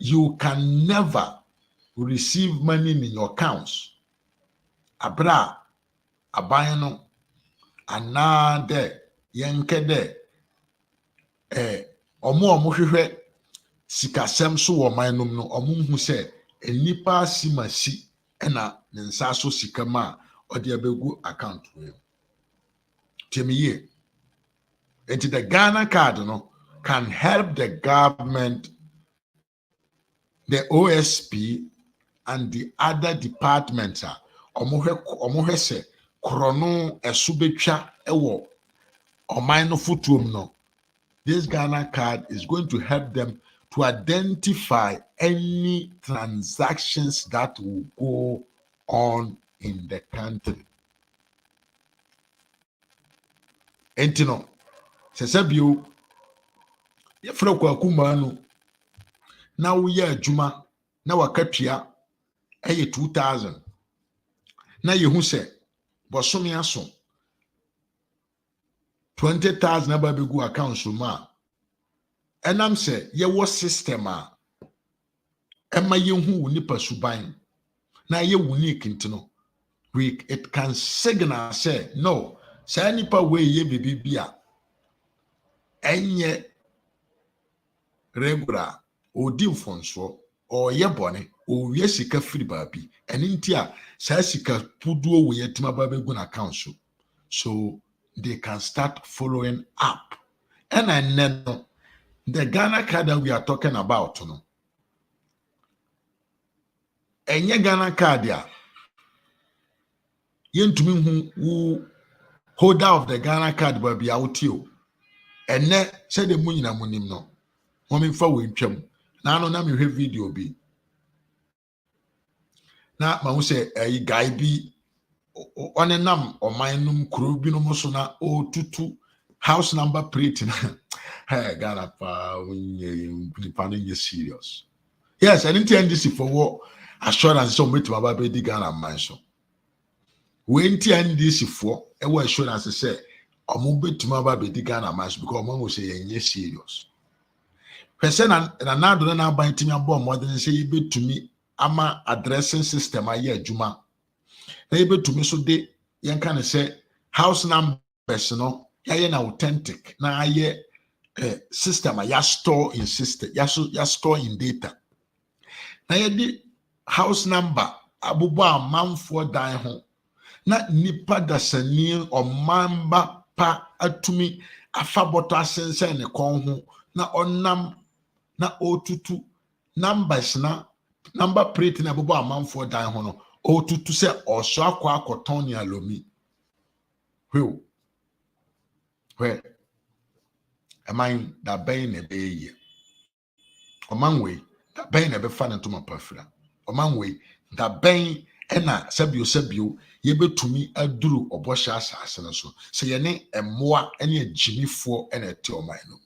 you can never receive money in your accounts. Abra, abayano, anade, yankede, omo sikasem so wo manum no omo hu se enipa simasi ɛna ne nsa so sika ma ɔde abɛgu account wei temiye enti the Ghana card no can help the government, the OSP and the other departments ɔmo hwɛ sɛ krono ɛso betwa ɛwɔ ɔman no fotuom no. This Ghana card is going to help them to identify any transactions that will go on in the country. Entino, sesebio, yefro kwa kumanu, na uye juma, na wakatia, eye 2000. Na yehu se, bosomi aso, 20,000 ababegu account suma. Enam se ye wo system a ema yehu nipa suban na ye unique ntino it can signal say no say nipa we ye bibia enye regular odi mfonso o ye bone o wie sika free baabi eni ntia say sika puduo we yetima babegu na account so they can start following up. And I know the Ghana card that we are talking about, no. Enye Ghana card ya. Yentumi who holder of the Ghana card will be out you. And ne said the money na munim no. Woman for we twem. Na no na me hwe video bi. Na ma wo say guy bi onenam omanum kuro bi no so na o tutu house number plate na hey Ghana pa you serious. Yes, I didn't end this for what assurance so met my baby Ghana man so. We end this for e assurance say omo betuma baby Ghana man because omo say you serious. Person na do na ban timi abo mo den say you betumi ama addressing system aye adwuma. Na you betumi so de yen kan say house numbers no ya na authentic na aye system ya store in system ya store in data. Na ye di house number abubo amanfo dan ho na nipa dasani omamba pa atumi afaboto asense ne kon ho na onam na otutu numbers na number plate na abubo amanfo dan ho no otutu se oso akoton ne alomi where am I that bane a bay? Oman way that bane a befan into my perfra. Oman way that bane ena sabio ye be to me a duru or bosha assassin so. Say your name and more any Jimmy for and a teo mino.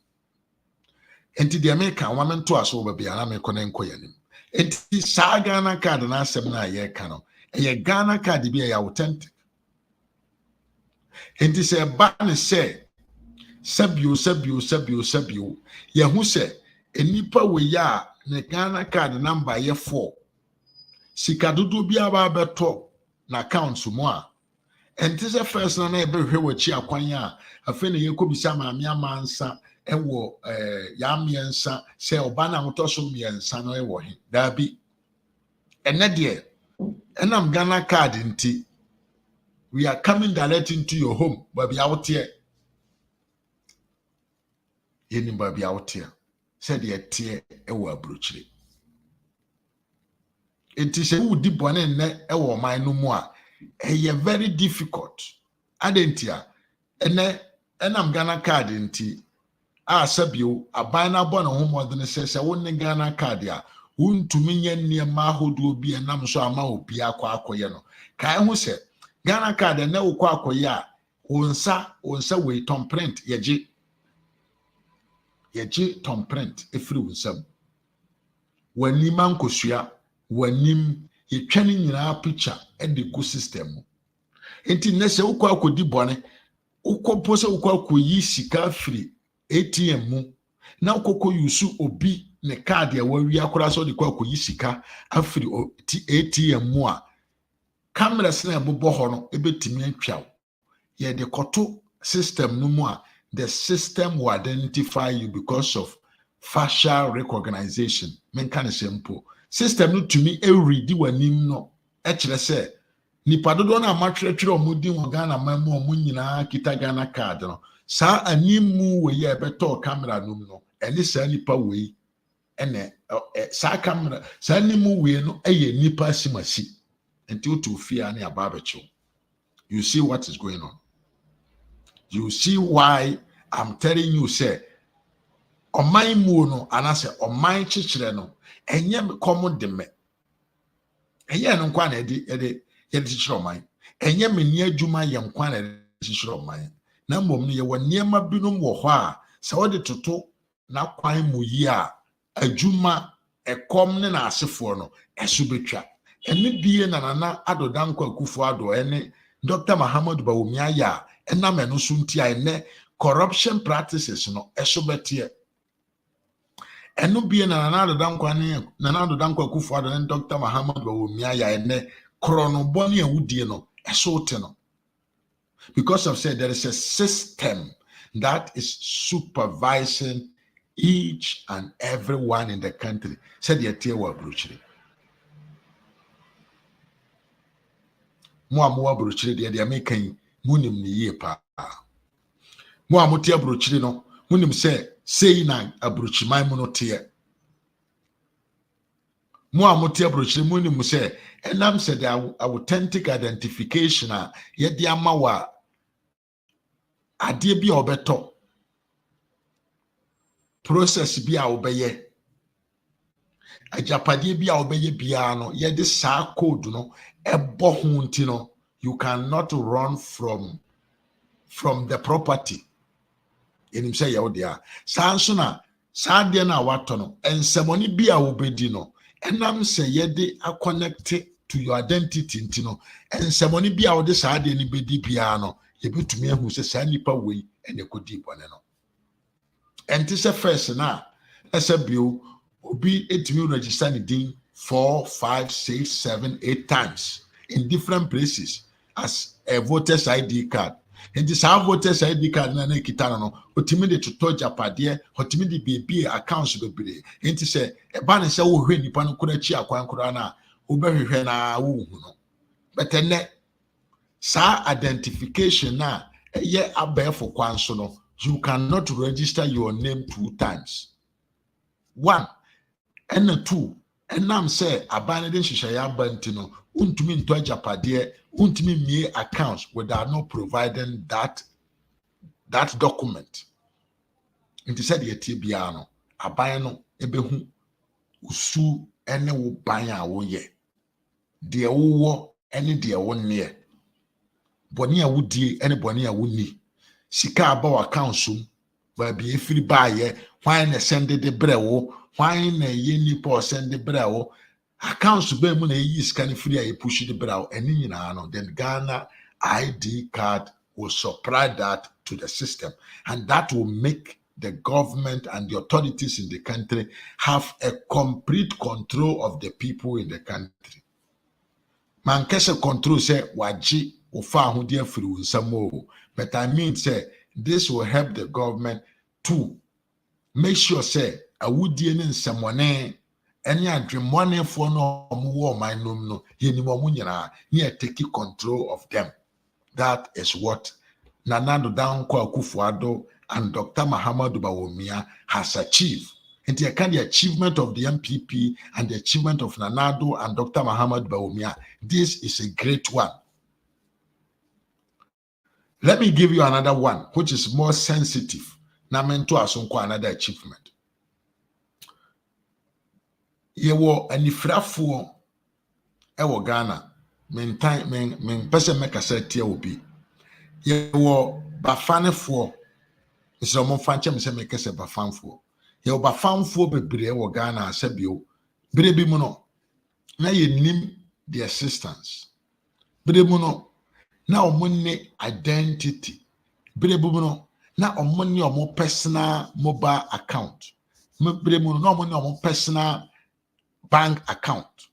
Enti the American woman to us over be an American enquiring. Enti Sagana card and I semina ye canon. A ye Ghana card be a authentic. Enti say a ban say. Sabio ye hu se enipa we ya ne Ghana card number ye 4 sika dodo bia ba beto na account mo a enti se first na e be hwe wachi akwan a afa ne ye kobisa maame amansa e wo ya miensa se oba na moto so miensa no e wo he da bi ene de enam Ghana card nti we are coming direct into your home but be out here yenimba bia wotia said ye tie ewo abrochire enti se wudi bone ne ewo man no mu a eye very difficult adentia ene enam Ghana card nti a sabio aban na bo na ho modene se won Ghana card a wuntumi nya niema ahodo bi enam so ama obi akoye no kai ho se Ghana card na wo akoye a onsa we tom print yeje tom print efiri wusam wanim ankosua wanim yetwani nyina picture e de go system enti nese ukọ akodi bone ukọ se ukọ akoyi sika free ATM mu na ukọ yusu obi ne card ya wawi akora so de akoyi sika afiri ATM mu a cameras na bobo ho no ebetimi atwa ye de koto system no mu a the system will identify you because of facial recognition. Men can simple system no to me read wanim no Actually say nipa dodo na amatwetwe omudi wo Ghana mamu omu nyina kita Ghana card no saa animu we ye beto camera num no ene saa nipa we ene saa camera saa animu we no eye nipa simasi until to fear na ababecho. You see what is going on. You see why I'm telling you say oman mu no anase oman chichire no enye komo de me enye no kwa na ede chichire oman enye me ni adwuma ye nkwa na chichire oman na mbom no ye woniema binum wo ho a se wode toto na kwan mu yi a adwuma ekom ne na asefo no eso betwa ene bie na nana adoda nkwa akufo ado ene Dr. Mahama Bawumiah ya ena me no so ntia ene corruption practices no eso betie eno bie na nana adoda nkwa akufo ado ene Dr. Mahama Bawumiah ya ene krono boni awudie no eso te no because of said there is a system that is supervising each and everyone in the country said the tie wa bruchiri mo amwa bruchiri de amekan munim ni ye pa mo amote bruchiri no munim say na abruchiman mu no te mo amote bruchiri munim say enam said the authentic identification a ye de amawa ade bi a obeto process bi a obeye ajapade bi a obeye bia no ye de saa code no ebo hunti no you cannot run from the property enim say ye dia sanso na saa de na wato no ensemoni bi a obedi no enam say ye de connect to your identity ntino ensemoni bi a ode saa de ni bedi bia no ye betumi ahu say saa nipa wei ene kodi bone no enti se first na ese bio obi etimi register ni din 4 5 6 7 8 times in different places as a voter's ID card. Enti sa voter's ID card na kitana no otimi de toto japade otimi de bebi accounts bebre enti se e ba ne se wo hwe nipa no kura chi akwan kura na obehwehwe na wo hu no but ene sa identification na ye abefo kwan so no you cannot register your name 2 times. 1 and 2 and nam say abandon shishaya bantino untumi nto ajapade untumi mie accounts without not providing that document. It said the tibia no aban no ebehu usu ene wo ban a wo ye de wo ene de wo ne boni a wudie ene boni a wuni sika aba accounts ba bi efiri ba ye why na send the brewo why na ye nipa send the brewo accounts be mu na yi sika ni free a push the brewo eni nyina no then Ghana ID card will supply that to the system and that will make the government and the authorities in the country have a complete control of the people in the country. Man kese control say waji ofa ahudi afiri unsamo, but I mean say this will help the government to make sure say awudie ne nsamone any adwemone for no omo my no yenim omo nyina ye take control of them. That is what Nana Dankwa Akufo-Addo and Dr. Mahama Bawumiah has achieved. And the achievement of the MPP and the achievement of Nanado and Dr. Mahama Bawumiah, this is a great one. Let me give you another one, which is more sensitive. Namento Asunkwa, another achievement. Yewo anifrafo ewo Ghana. Men person make a set here will be. Yewo bafanefo. It's a more fancy me say make a bafanfo. Yewo bafanfo bebre ewo Ghana asebio. Brebi muno. Na ye nim the assistance. Brebi muno. Na omonne identity. Brebi muno. Na omonne omo personal mobile account. Brebi muno na omonne omo personal bank account.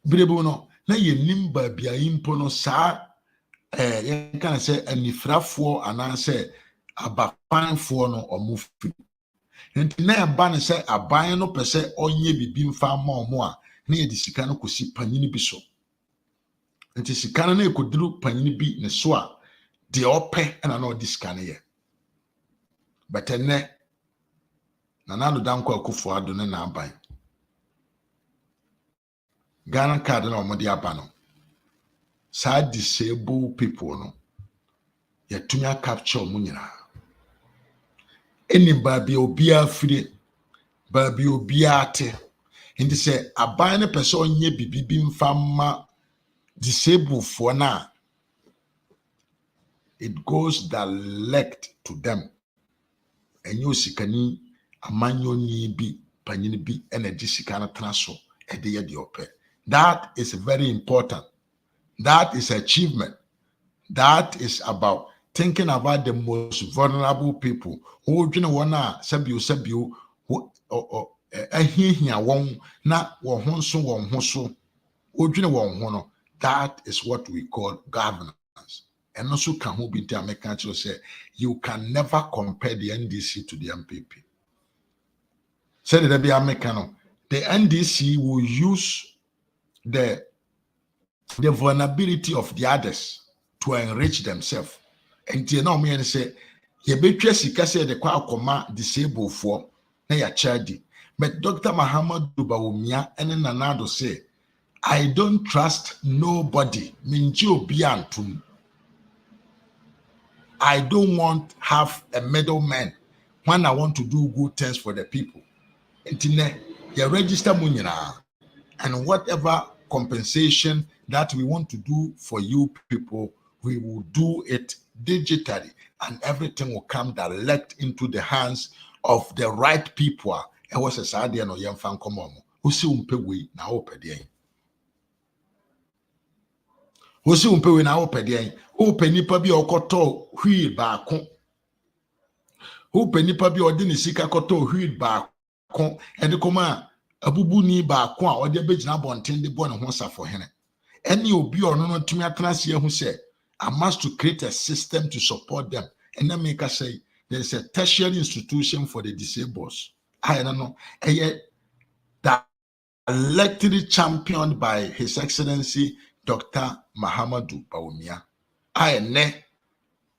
Brebi muno. Na ye nimba bia impo no sa ye kan say anifrafo ananse abafanfo no omufi enti na ba ne say aban no pese onye bibi mfa ma omo a na yɛde sika no kɔsi panyini bi so nti sika no na ɛkɔduru panyini bi ne so a deɛ ɔpɛ ɛna na ɔde sika no yɛ but ɛnnɛ Nana Dankwa Akufo-Addo ne n'aban Ghana card na ɔmo de aba no saa disabled people no yɛtumi capture ɔmo nyinaa ɛni baabi obiara firi baabi obiara te nti sɛ aban no pɛ sɛ ɔnyɛ bibibi mfa ma disabled foɔ na it goes direct to them ɛnyɛ osikani amanyɔni bi panyini bi ɛna de sika no tena so ɛde yɛ deɛ ɔpɛ. That is very important. That is achievement. That is about thinking about the most vulnerable people. Who do you know na sabio who ahihia won na won so who do you know that is what we call governance. And also can who be the American say you can never compare the NDC to the MPP. Say that be American. The NDC will use the vulnerability of the others to enrich themselves. And you know me and say, you betray sika say the kwa akoma disabled for na ya charity. But Dr. Mahama Bawumiah and Nanado say, I don't trust nobody. Minjio biantum. I don't want have a middleman when I want to do good things for the people. Intine, you register munyina, and whatever compensation that we want to do for you people, we will do it digitally, and everything will come direct into the hands of the right people. It was a sad no young fan come on. Who see umpe na opedian. Who see umpe na opedian. Who penipa bi okoto wheel baako. Who penipa bi odini sika koto wheel baako. And the command abubu ni baako a ode begina bonten de bon ho safo hene. Any obi or no tumi atrase hu say I must to create a system to support them. And then make us say there's a tertiary institution for the disabled. I don't know. That elected championed by His Excellency Dr. Mahama Bawumiah. I ne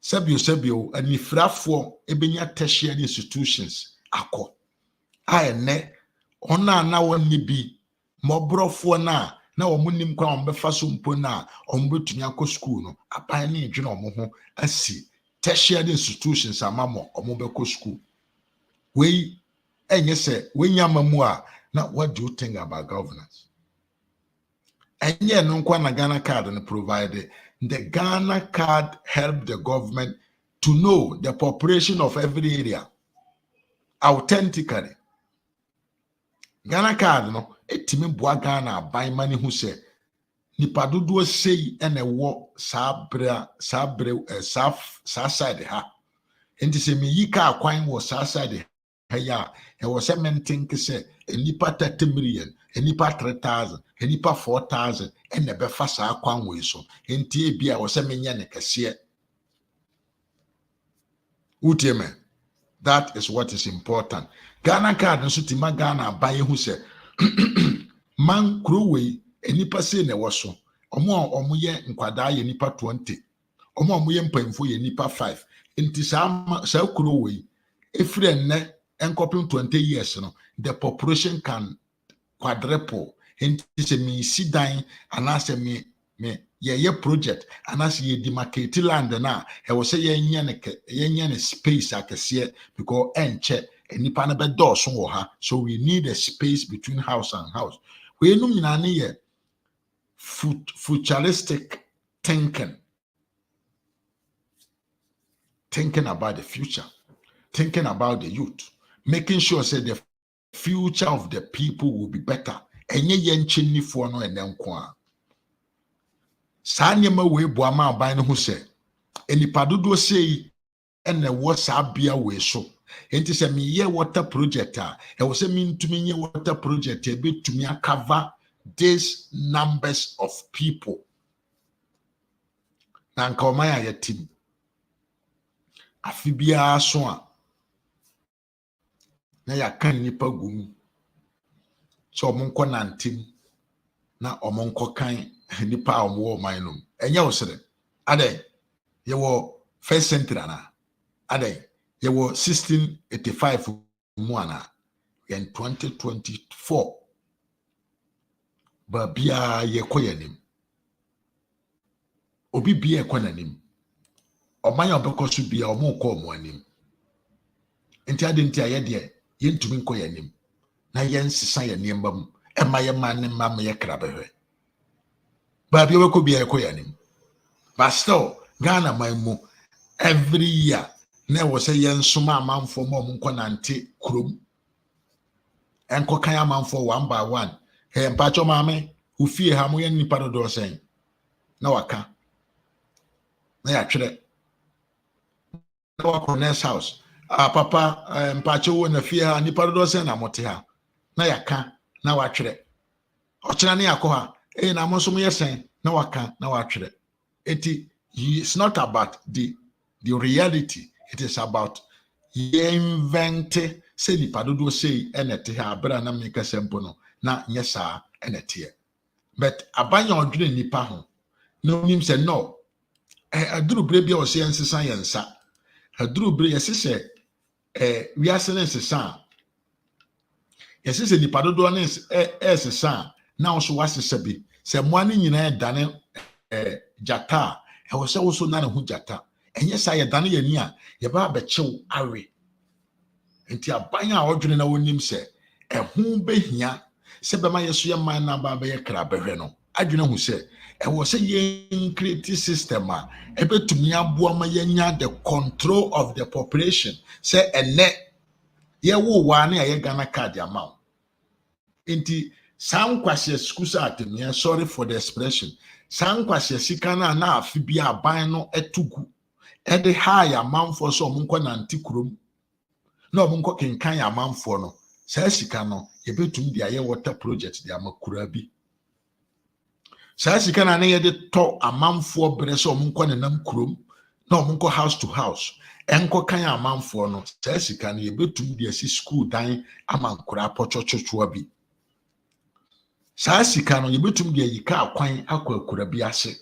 sebio and ifrafo ebenya tertiary institutions ako. I ne ona na woni bi mobrofo na omunim kwa ombefa so mpo na ombetumi akọ school no apan ne dwene omo ho asi tertiary institutions amamo omobekọ school we enye se wenyama mu a na what do you think about governance enye no kwa na Ghana card and provided the Ghana card help the government to know the population of every area authentically. Ghana card no etimi boa Ghana by money who say nipa dodo sei ene wo sabre sa side ha enti se me yika akwan wo sa side ha ya e wo se mentin ke se nipa 30 million nipa 3,000 nipa 4,000 ene be fa sa akwan we so enti e bia wo se menye ne kese utieme. That is what is important. Ghana card nso tima Ghana buy who say man kruwe enipa se ne woso omo ye nkwada ye nipa 20 omo ye mpamfo ye nipa 5 enti sa kruwe efre ne enkopim 20 years no the population can quadruple enti se mi sidan anase me ye project anase ye demarcate land na e wo se ye nye ne space akese because enche enipa na be dɔɔso wɔ ha so we need a space between house and house we enum nyina ne ye futuristic thinking about the future, thinking about the youth, making sure say the future of the people will be better. Enye ye nchenifo no enenko a saa nyema we boa ma aban no ho se enipa dodo sei ene wo saa bia we so enti se me ye water project a e wo se me ntumi nye water project e betumi cover these numbers of people na nka o man ayatim afi bia so a na ya kan nipa gum so mo nko nantim na omonko kan nipa omo man no enya osere ade ye wo first century na ade ye wo 1685 mu ana in 2024 ba bia ye koyanim obi bia ekonanim omanya obekosu bia omo ko omo anim enti ade enti aye de ye ntumi nkoyanim na ye nsesa ye niemba mu ema ye man ma me ye krabehwe ba bia weko bia ekoyanim but still Ghana man mu every year na wo say ye nsoma amanfo mo nko nante krom enko kan amanfo one by one he mpacho maame ufie ha mo ye nipa do sen na waka na ya twere na wako next house papa mpacho wo na fie ha nipa do sen na mote ha na yaka na watwere ochira na yakọ ha na mo so mo ye sen na waka na watwere it's not about the reality, it is about invent say nipa do say enete ha abra na meka sempo no na nyesa enete but abanya odwene nipa ho no nim say no aduru bre bia o se ensesa yensa aduru bre yesese wiase ne ensesa yesese nipa do ne ensesa na so wasese bi se mo ani nyina dane jata e wo se wo so na ne hu jata enye sa ye dane ye ni a ye ba bechew awe enti abanya a odwene na wonim se ehu behia se bema yeso ye man na ba be ye kra behwe no adwene hu se e wo se ye create system a e betumi aboa ma ye nya the control of the population se ene ye wo wa na ye Ghana card amount enti san kwase skusa atemia sorry for the expression san kwase sika na afi bia aban no etugu ede high amanfo so omunko nanti kurom na omunko kenkan amanfo no sa sika no ye betum dia ye water project dia makura bi sa sika na ye de to amanfo bere so omunko nenam kurom na omunko house to house enko kan amanfo no sa sika no ye betum dia si school dan amankura pochochochoa bi sa sika no ye betum dia yika akwan akwa bi ase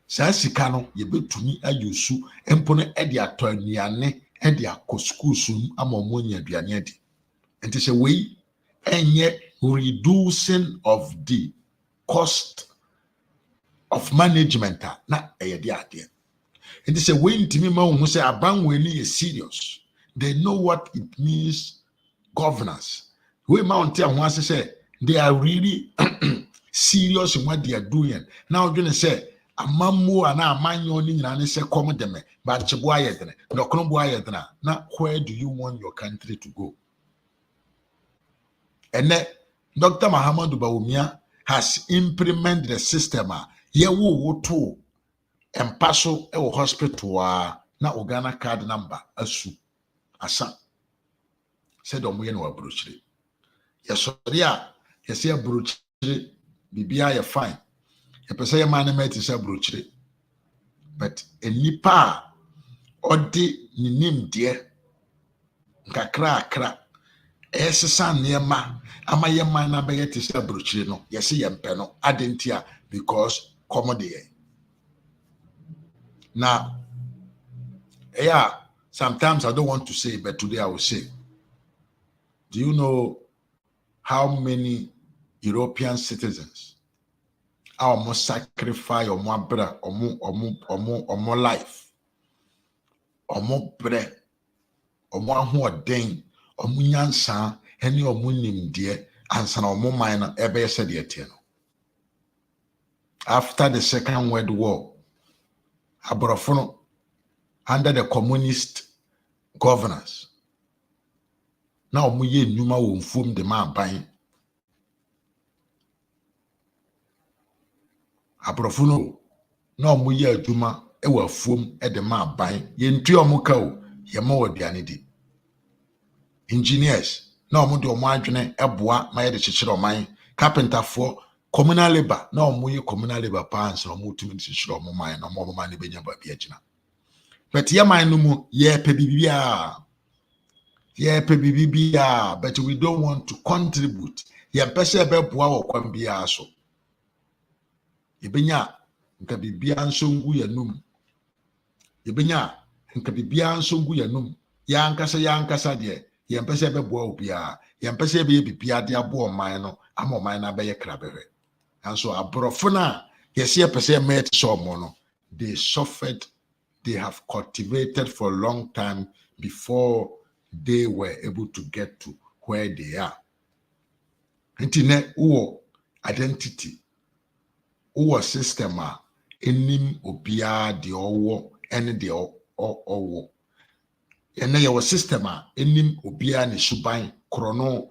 sa sika no ye betumi ayosu empo no ede ato anuane ede akoskusum amamu nya aduane ade enti se we enye reducing of the cost of management na eyede ade enti se we ntimi ma hu se abanwe ni is serious they know what it means governance we mount ho ase say they are really serious in what they are doing now you say amamu ana amanyo ni nyina ne se come dem ba chebo ayedene no krombo ayedene na where do you want your country to go and Dr. Mahama Bawumiah has implemented the system ye wo to empaso e wo hospital na Ghana card number asu asa said omoye no abrochire yesori a yesi abrochire bibia ye fine epese man met is abrochire but enipa odi ninim de nkakra akra esesa niema amaye man na be is abrochire no yesi yempe no adentia because commodity now yeah sometimes I don't want to say but today I will say do you know how many European citizens almost sacrifice omo bra omo life omo bre omo ahoden omo nyansa ene omo nimde ansa na omo man na ebe yese de etie no after the Second World War abrofono under the communist governance na omo ye nnuma wo mfom de ma ban abrofono na omo ye adwuma e wa fuom e de ma ban ye ntu omo ka o ye ma wodiane di engineers na omo de omo adwene eboa ma ye de chichire oman carpenter for communal labor na omo ye communal labor pants na omo tumi chichire omo man na omo man ne benya ba bia gina but ye man no mu ye pe bibia but we don't want to contribute ye pese be boa wo kwam bia so Yebenya nka bibia nso ngu yanum. Yebenya nka bibia nso ngu yanum. Ya ankasa de yempese beboa obia. Yempese be bibia de abo oman no ama oman na beye krabehwe. And so abrofo na yesi pese met so mo no, they suffered, they have cultivated for a long time before they were able to get to where they are. Intine uwo identity, uwo system a enim obia de owo ene de owo. Ene ye system a enim obia ne suban krono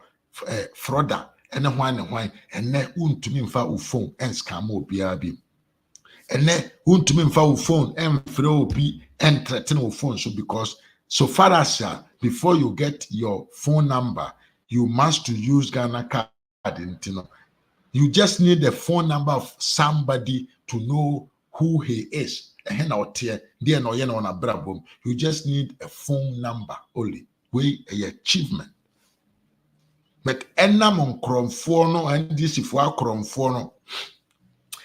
froda ene hwan ne hwan ene untumi mfa u phone en scam obia bi. Ene untumi mfa u phone en frɛ obi en threaten u phone so because so far as before you get your phone number you must to use Ghana card. You just need the phone number of somebody to know who he is. You just need a phone number only. We achievement. But enam kromfo no and this if wa kromfo no.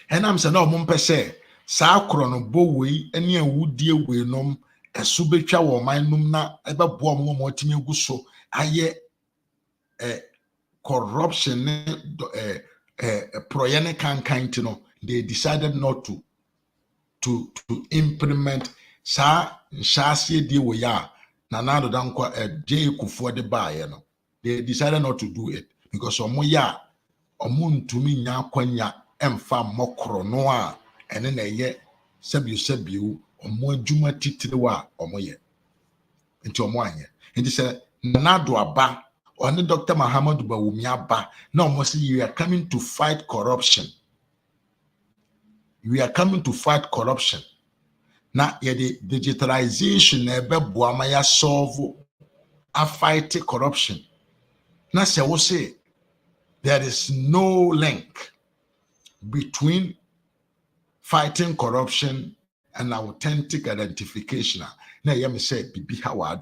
Enam se no mo pese sa krono bo we ene awudie we nom esu betwa wo man num na ebebo mo mo timi gu so aye corruption proyene kankan no, they decided not to implement sa nshase die wo ya na do dankwa J Kufuor de baye no. They decided not to do it because omo ya omo ntumi nya kwanya emfa mokro no a ene na ye sebiu omo adwuma titire wa omo ye nti omo anye nti se nado aba on Dr. Mahama Bawumiah ba now must you are coming to fight corruption. We are coming to fight corruption. Now the digitalization Bawumiah solve a fight corruption. Now say we say there is no link between fighting corruption and authentic identification. Now you say bibi how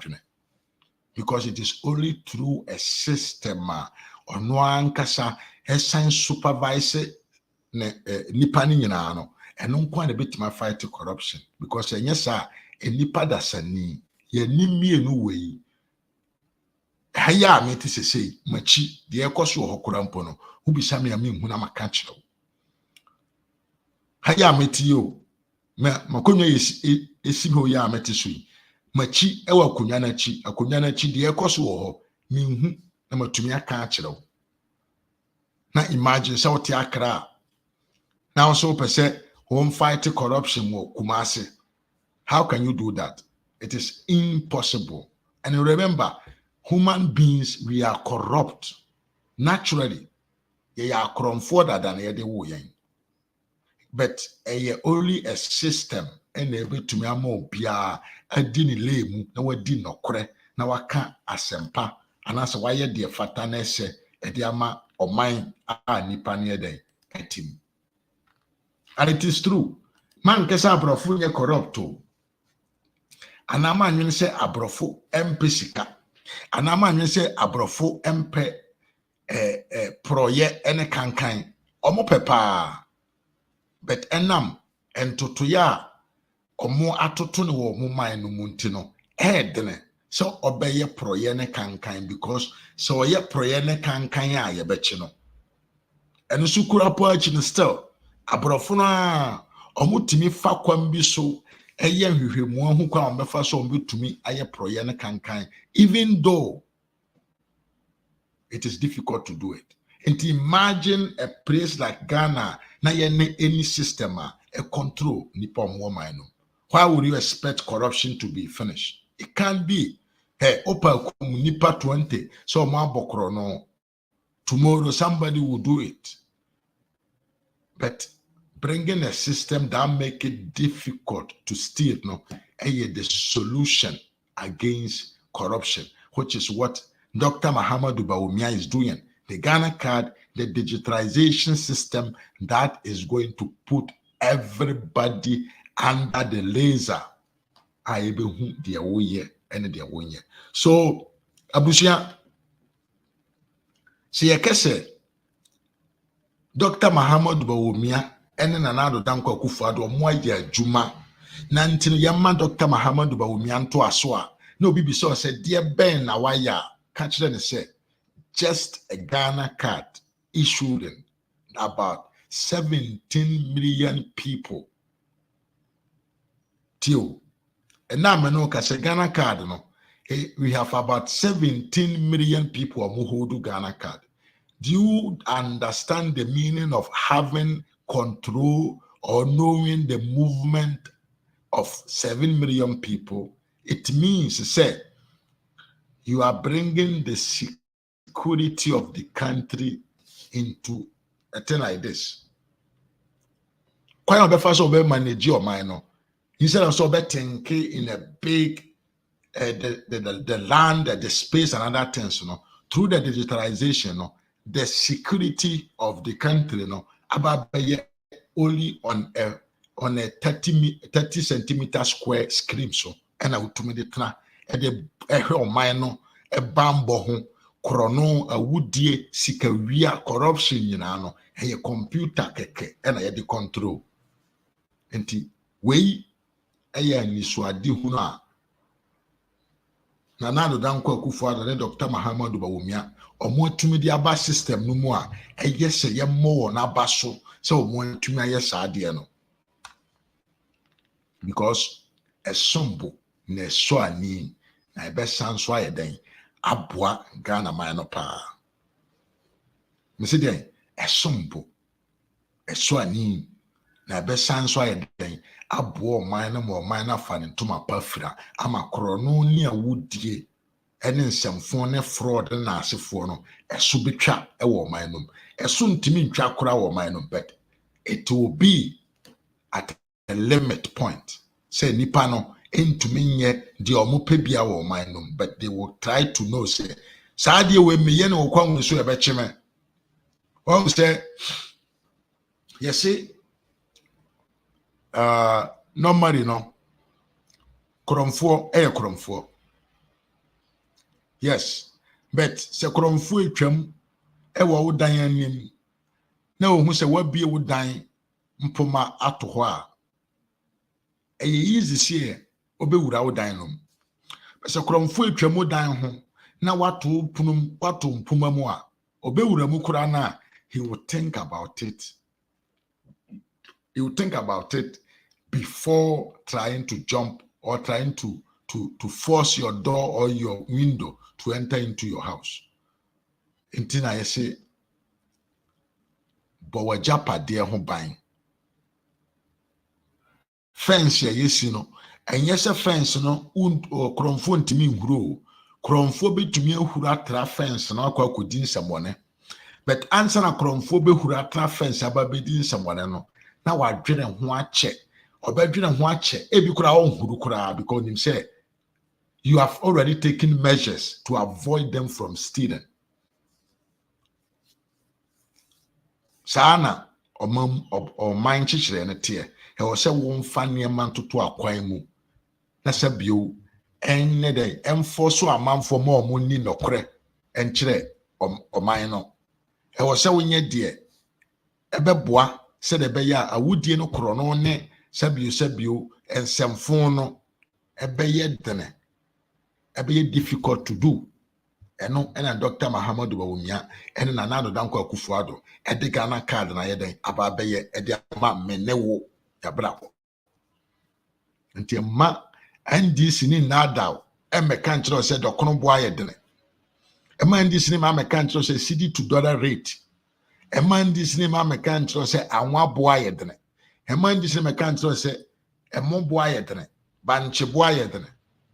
because it is only through a system or no ankasa esan supervisor nipa ni nyina no eno nkwa na betima fight corruption because enyesa nipa dasani ye nimienu wei haya ameti sesei machi de ekoso hokora mpo no ubisa me ami hu na maka kiro haya ameti yo makonyo esi ho ya ameti so machi ewa akonya na chi de ekoso wo ho minhu na matumi aka kiro na imagine say what akra now so person home fight corruption wo Kumasi. How can you do that? It is impossible. And remember, human beings, we are corrupt naturally. They are corrupted than they wo yen. But only a system enable to me amo bia adini lemu na wadi nokore na waka asempa anase waye de fata na ese ede ama oman a nipa ne den etim. And it is true. Man kesa abrofo nye corrupt o. Anama anwen se abrofo empe sika. Anama anwen se abrofo empe proye ene kankan. Omo pepa. But enam entotoya omo atoto ne wo mo man no munti no. Edene. So obeye proye ne kankan because so oye proye ne kankan a ye bechi no. Eno sukura po achi no still. Abrofo na omutimi fa kwam bi so eye hwehwemu ahu kwa ombefa so ombetumi aye proye ne kankan even though it is difficult to do it. And imagine a place like Ghana na ye any system a control nipa woman no. Why would you expect corruption to be finished? It can't be. Hey, opa nipa 20 so ma bokro no. Tomorrow somebody will do it. But bringing a system that make it difficult to steal, no, the solution against corruption, which is what Dr. Mahama Bawumiah is doing. The Ghana card, the digitalization system that is going to put everybody under the laser. So, Abusia, see, I can say, Dr. Mahama Bawumiah ɛne Nana Dankwa Akufo-Addo ɔmo ayɛ adwuma na ntino yɛma Dr. Mahama Bawumia nto aso a na obi bi sɛ deɛ bɛn na wayɛ a ka kyerɛ ne sɛ just a Ghana card issued in about 17 million people. Tio, and now no Ghana card no. We have about 17 million people who hold Ghana card. Do you understand the meaning of having control or knowing the movement of 7 million people? It means, say, you are bringing the security of the country into a thing like this. Quite a bit of manage your mind. Instead of so betting in a big the land, the space, and other things, through the digitalization, the security of the country, about only on a 30 centimeter square screen, so and I would to me the mine a bambo chrono a woodie sikawia corruption and a computer keke and I had the control. And we ni swadi huna Nana Dankwa Akufo-Addo ne Dr. Mahama Bawumia omo atumi di aba system no mu a eye se ye mo na aba so se omo atumi aye saade no because esombo na eso ani na ebe sanso aye den aboa Ghana man no pa me se den esombo eso ani na ebe sanso aye den aboa man no mo man na fa ne ntoma pafira ama krono ni awudie ene nsemfo ne fraud na asefo no eso betwa e wo man no eso ntimi ntwa kora wo man no but it will be at a limit point say nipa no entumi nye de omopa bia wo man no but they will try to know say saade we meye no kwanwo so e be cheme o say yes normally no kromfo kromfo yes but se kromfo etwam wo wodan anim na ohun se wabie wodan mpoma ato ho a easy see obewura wodan no se kromfo etwam wodan ho na wato punum wato mpoma mu a obewura mu kura na he will think about it. He will think about it before trying to jump or trying to force your door or your window to enter into your house. Until I say, but what japa dear home buying fence yes no and yes a fence no or cromfo to me grow cromfo to me hura tra fence no kwa kudin someone but answer na cromfo be hura tra fence ababedin someone no na wadwene ho ache obedwene ho ache ebi kura onhuru kura because him say you have already taken measures to avoid them from stealing. Sana or mind chichire na tie e wo se wo mfa niam to akwan mu na se bio enne dey enforce amanfo ma omo ni nokre enkyere oman no e wo se wo nye de ebeboa se de be ya awudie no kro no ne sabio ensemfo no ebeye dene ebeye difficult to do eno ena Dr. Mahama Bawumia ena Nana Dankwa Akufo-Addo ede Ghana card na yeden aba beye ede ma menewo ya bravo nti ma NDC ni nadaw emeka nkyero se dokono boa yedene ema NDC ni ma meka nkyero se CD to dollar rate ema NDC ni ma meka nkyero se anwa boa yedene ema NDC ni meka nkyero se emo boa yedene banche boa yedene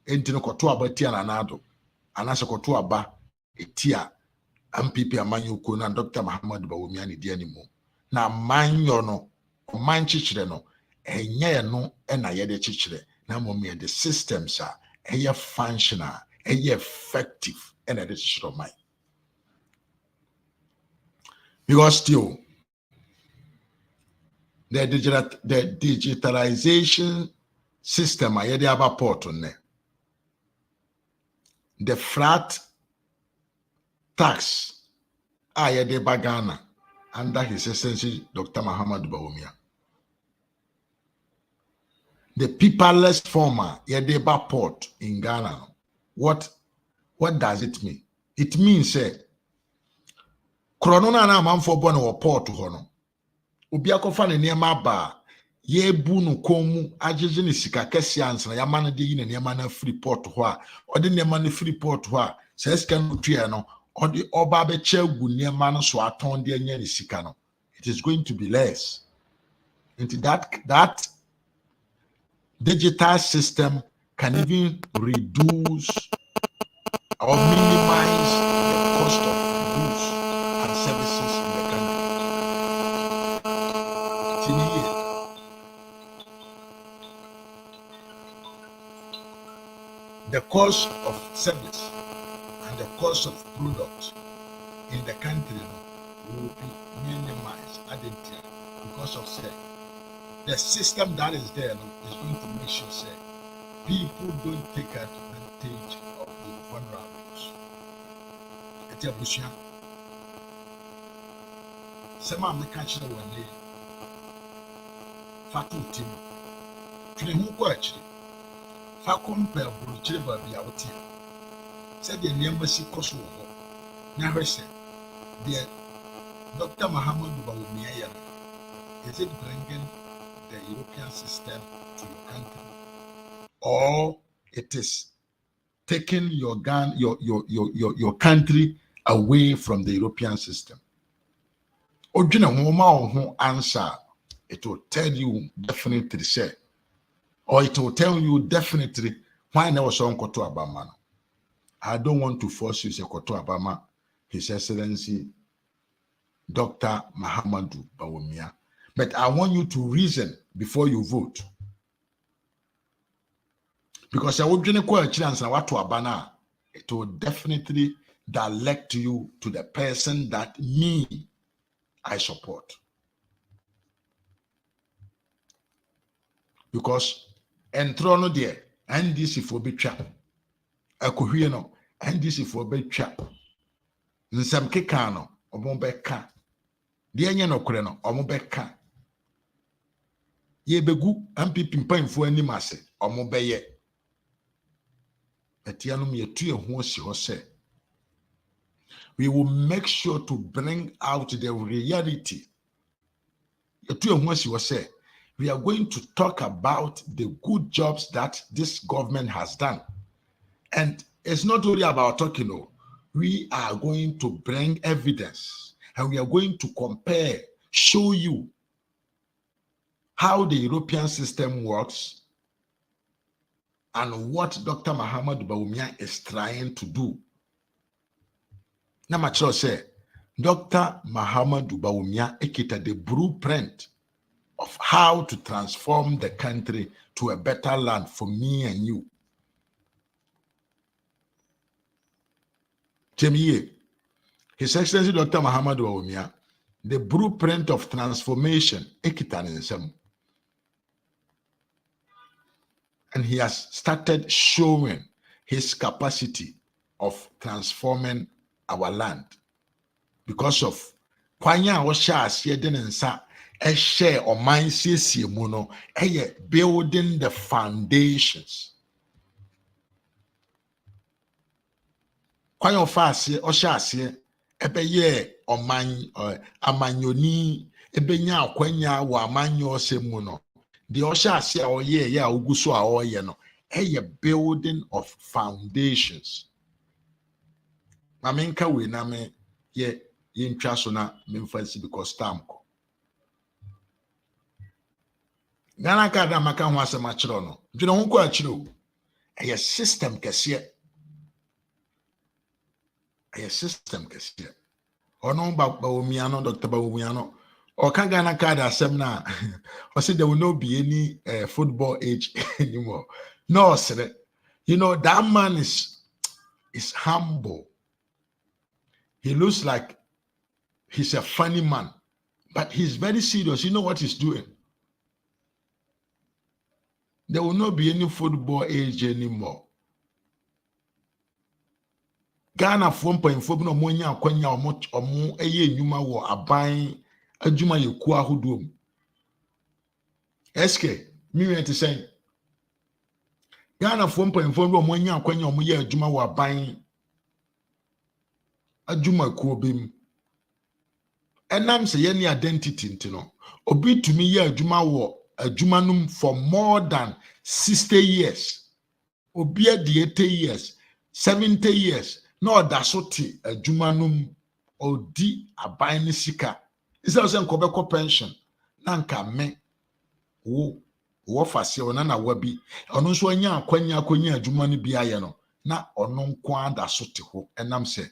enti no koto abatia na nado anase koto aba etia MPP amanyuko na Dr. Mahama Bawumia ni dia ni mu na manyo no manchichire no enye no na yede chichire na momie the systems are functional effective and it is mine because still the digitalization system ayede aba port on the flat tax ayede bagana under his excellency Dr. Mahama Bawumia the paperless former Yedeba port in Ghana. What does it mean? It means Chronona na manfo born or port to hono. Ubiakofa ne niema ba ye bu no komu ajeje ne sika kese ansa ya man de yi ne niema na free port ho a ode niema na free port ho a se sika no tue no ode oba be che gu niema no so aton de anya ne sika no, it is going to be less. Into that digital system can even reduce or minimize the cost of goods and services in the country. The cost of service and the cost of product in the country will be minimized because of the system that is there is going to make sure people don't take advantage of the vulnerables. It's a bush. Some of the country one day, Fatu team, Trinhu Quachi, Facum per Brucheva be out here. Said the embassy Kosovo. Never said, dear Dr. Mahama Bawumiah, is it bringing the European system to your country, or it is taking your country away from the European system? Answer, it will tell you definitely say, or it will tell you definitely why never saw Koto Abama. I don't want to force you to say Koto Abama, His Excellency Dr. Mahamudu Bawumiah. But I want you to reason before you vote. Because I would it will definitely direct you to the person that me I support. Because entrono there, and this if we be trap. Akuhieno, and this if we be trap. Nsam kekano, omobeka. Dianya no kreno, omobeka. Ye begu ampi pimpan fo anim ase omobeye etianum ye tue ho si ho se we will make sure to bring out the reality. Ye tue ho si ho se we are going to talk about the good jobs that this government has done, and it's not only about talking. No, we are going to bring evidence, and we are going to compare, show you how the European system works and what Dr. Mahamudu Bawumiah is trying to do. Now, Macho say, Dr. Mahamudu Bawumiah ekita the blueprint of how to transform the country to a better land for me and you. Jemie, His Excellency Dr. Mahamudu Bawumiah, the blueprint of transformation ekita ninsem. And he has started showing his capacity of transforming our land because of kwanya wo sha ase de nsa e share o man siesie mu no building the foundations. Kwanya fa ase o sha ase ebeye o man amanyoni ebenya akwanya wo amanyo semu no. The Osha or yeah, Uguso or no, a building of foundations. Mamenka we name ye intrasona memfancy because tamko. Gana kada maka wasa machro no. Jino hunko achiro. A system kesiye. A system kesiye. Ono Bawumiah no, Dr. Bawumiah no. Or can Ghana card assemna or say there will not be any football age anymore. No, sir. You know, that man is humble. He looks like he's a funny man, but he's very serious. You know what he's doing? There will not be any football age anymore. Ghana 1.4 no monya akwanya omo eye nyuma wo aban ajuma yeku ahodom. SK, me want to say Ghana for mpanyimfo no mo nya akwanya mo ye adwuma wo aban adwuma ko bim enam se ye ni identity ntino obi tumi ye adwuma wo adwuma num for more than 60 years obi adi 80 years 70 years no da so ti adwuma num odi aban ni sika isa se nkobeko pension na nka me wo fase ona na wabi ono nso anya akwanya adwuma no bi aye no na ono nko ada so te ho enam se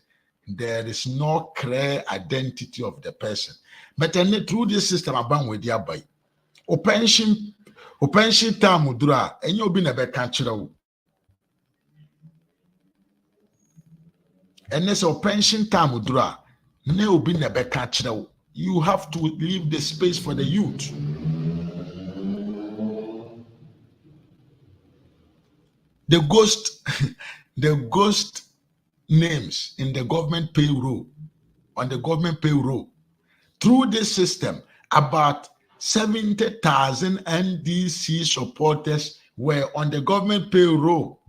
there is no clear identity of the person but then through this system aban we dia bai o pension time dura enye obi na be ka kire wo ene so pension time dura na obi na be ka kire wo you have to leave the space for the youth. The ghost names in the government payroll, on the government payroll, through this system, about 70,000 NDC supporters were on the government payroll.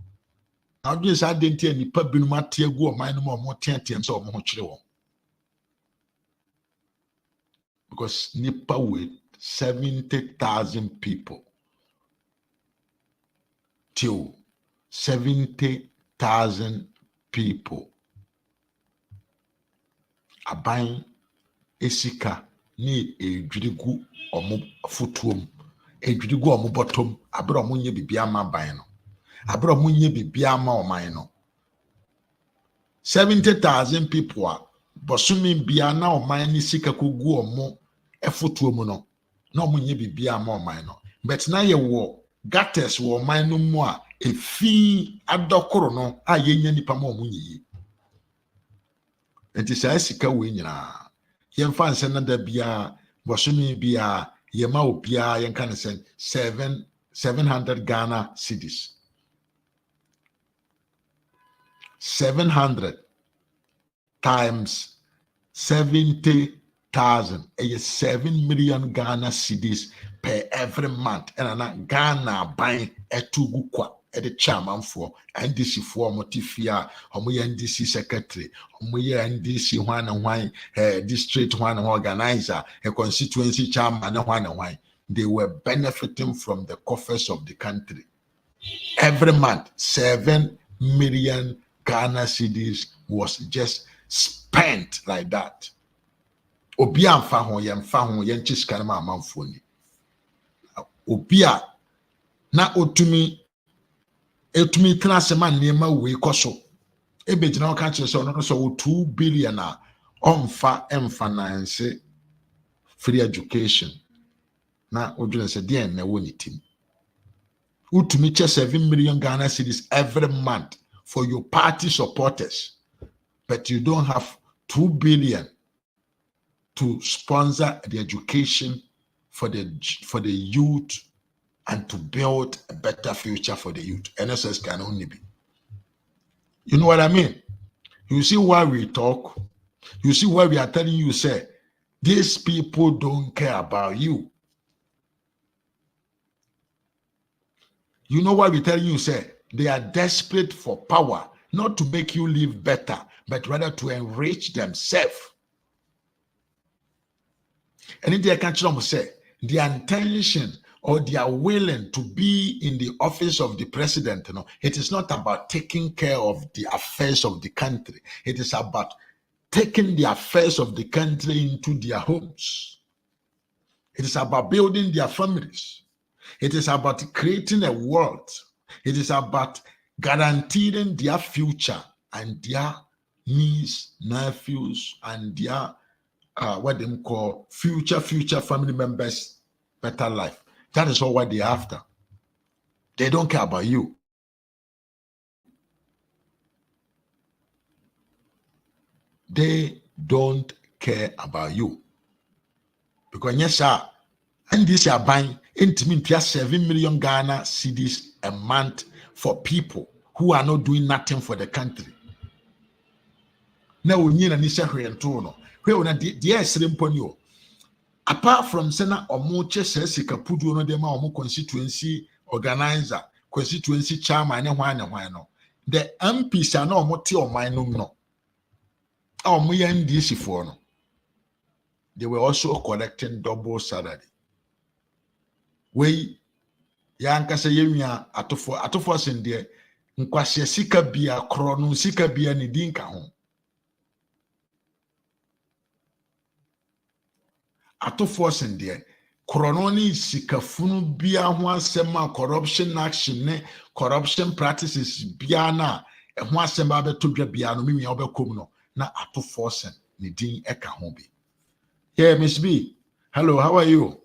Now, this identity and the public material go more because Nipa with 70,000 people till 70,000 people aban esika ni edwirigu omo futuom edwirigu omo bottom abro omo nye bibia ma ban no abro omo nye bibia ma oman no 70,000 people a bosumi bia na oman ni sika kogu omo efutuom no na omo nye bibia ma oman no but na ye wo gates wo oman no mu a efi adokoro no a yenya nipa ma omunyi enti sai sika we nyina yemfa nse na da bia bosumi bia yema obia yenka ne sen 700 Ghana cedis 700 times 70,000 is 7 million Ghana cedis per every month and na Ghana buying etugu kwa the chairman for NDC for Motifia, NDC secretary, NDC one and why district one organizer, a constituency chairman one and why they were benefiting from the coffers of the country. Every month, 7 million Ghana cedis was just spent like that. Obia mfa ho yen chiska na amanfoni. Obia na otumi transema nema we koso ebegina oka kire so no so 2 billion a onfa finance free education na odwene se de na woni tim utumi che 7 million Ghana cedis every month for your party supporters but you don't have 2 billion to sponsor the education for the youth and to build a better future for the youth. NSS can only be. You know what I mean? You see why we talk? You see why we are telling you, say, these people don't care about you. You know why we're telling you, say, they are desperate for power, not to make you live better, but rather to enrich themselves. And in their country, say, their intention or they are willing to be in the office of the president, you know, it is not about taking care of the affairs of the country. It is about taking the affairs of the country into their homes. It is about building their families. It is about creating a world. It is about guaranteeing their future and their niece, nephews, and their what they call future family members better life. That is all what they're after. They don't care about you. They don't care about you. Because yes, sir, and this are buying intimate 7 million Ghana cedis a month for people who are not doing nothing for the country. Now we need a nisha no. Where we dear srimponyo. Apart from Sena or Moche says Kapudu no dema or constituency organizer, constituency chairman and why no. The MPs are no more tea or minum no. Our NDC for no. They were also collecting double salary. We yankasa yemia atofo sende nkwahye sika bia krono sika bia ne dinka ho. Atofo sende krono ni sika funu bia ho asema corruption action ne corruption practices bia na ho asema beto dwa bia no mimia obekom no na atofo sen ne din eka ho bi. Yeah, Miss B. Hello, how are you?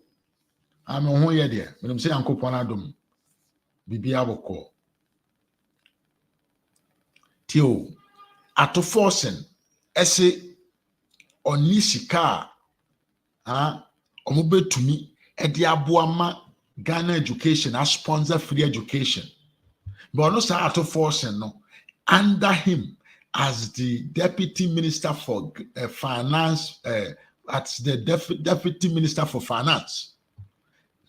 I'm on here there. When I'm saying Uncle Panadum, Bibi Aboko. Tio, ato forcing, esse onisika, omube to me, ediabuama Ghana education, as sponsor free education. But no say ato forcing no, under him as the deputy minister for finance, at the deputy minister for finance.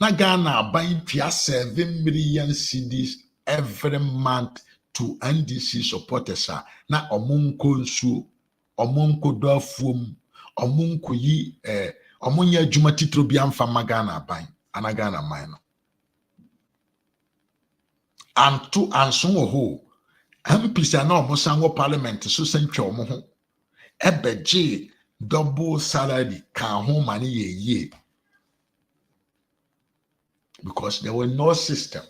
Na Ghana buying 7 million cedis every month to NDC supporters. Na omunko nsu, omunko dofum, omunko yi omunya juma titro bi amfa Ghana buying, ana Ghana mine. And to anson ho, MPs na omusango parliament so sentwa omo ho. Ebeje double salary can home money ye. Because there was no system.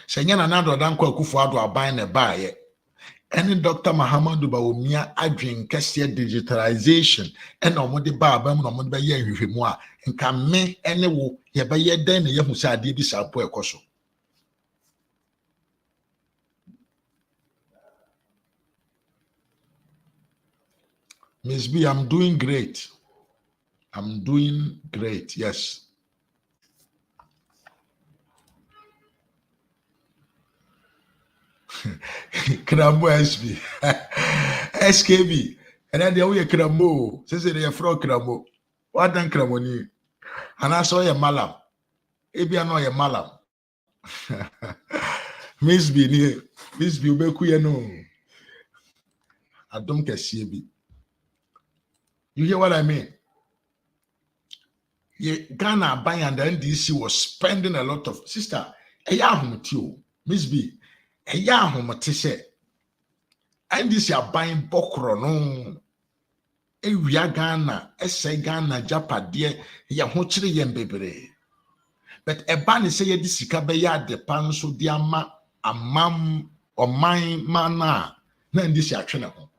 Senyan another than Kufuado are buying a buyer. Any Dr. Mahama Bawumiah adwin kese digitalization and omode ba abam no omode be ye hwehwemu a nka me ene wo ye be ye den na ye hu sa ade bi sa po ekoso. Miss B, I'm doing great. I'm doing great, yes. Krambo SB. SKB. And then the way Krambo. Says they are from Krambo. What done Kramoni? And I saw your malam. Maybe I know your malam. Miss B, Miss B, Beku, no. I don't care, CB. You hear what I mean? Ghana buying and the NDC was spending a lot of sister. Miss B. NDC are buying bokro no. Ewia Ghana, ese Ghana Japade ya ho kire yem bebre. But eba ne say yedi sika be ya de pan so di ama amam oman mana na NDC atwene ho.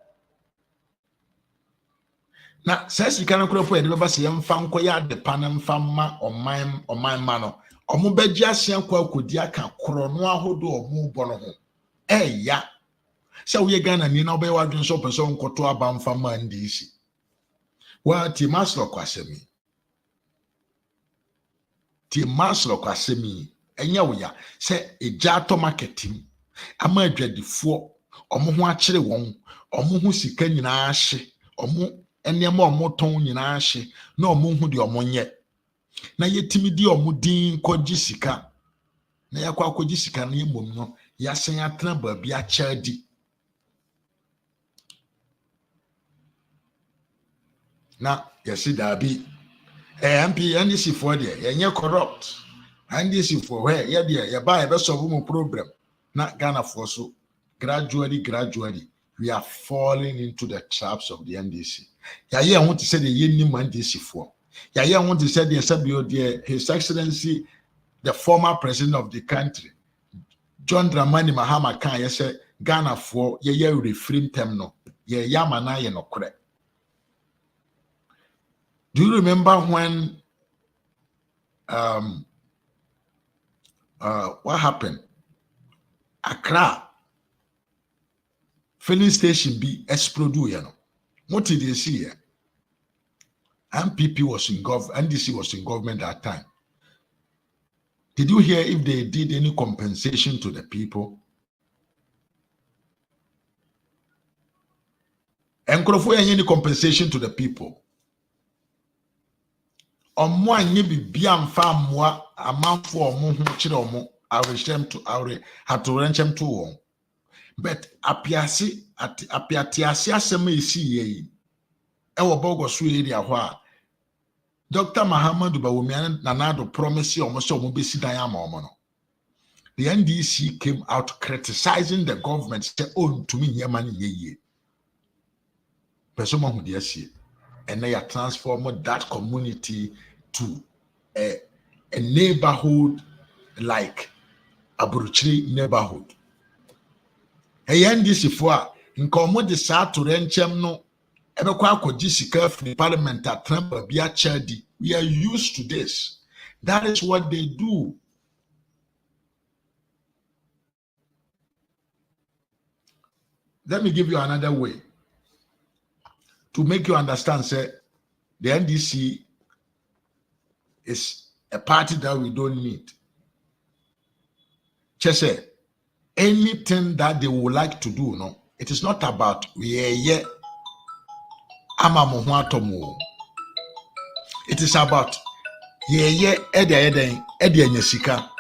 Na sesi kana kura po e de beba se yem fa nko ya de pan mfa ma oman ma no. Omo beji asian kwa akodi aka koro no ahodo omo bo no ho. Ya. Se wo ye Ghana ni na obe wadun so person nkoto aba mfa ma NDC. Wa ti maslo kwasemi. Ti maslo kwasemi enya wo ya se eja to marketing ama adwadifo omo ho akire won omo ho sika nyina ahye omo enema omo ton nyina ahye na omo hu de omo nye na yetimi di omo din koji sika na yakwa koji sika na emom no yasen atena ba bia chadi na yesi dabi MP NDC for there yenye corrupt NDC for where ye there ye buy be solve mo problem na Ghana for so gradually we are falling into the traps of the NDC. I want to say the Yen NDC for. I want to say the His Excellency, the former president of the country, John Dramani Mahama can say Ghana for ye refrain terminal. Ye yamana ye no correct. Do you remember when what happened? Accra filling station be explode, you know. What did they see here? MPP was in government, NDC was in government at that time. Did you hear if they did any compensation to the people? And could any compensation to the people? Omo anyi bibia mfa moa amamfo omo hu kire omo awehyem to awe hatorenchem to won. But apiase apiatiase asem esi yi e wo bogo so area ho a Dr. Mahama Bawumiah nanado promise almost omo besi dan ama omo no. The NDC came out criticizing the government, say, oh, to me, yeah, money, yeah. But someone who did see, and they are transforming that community to a neighborhood like Aburuchiri neighborhood. Hey, NDC for in common the South to Renchem no, ever quite sika from the parliament at Trump be a charity. We are used to this. That is what they do. Let me give you another way to make you understand, say, the NDC is a party that we don't need. Just say, anything that they would like to do, no, it is not about it is about sika.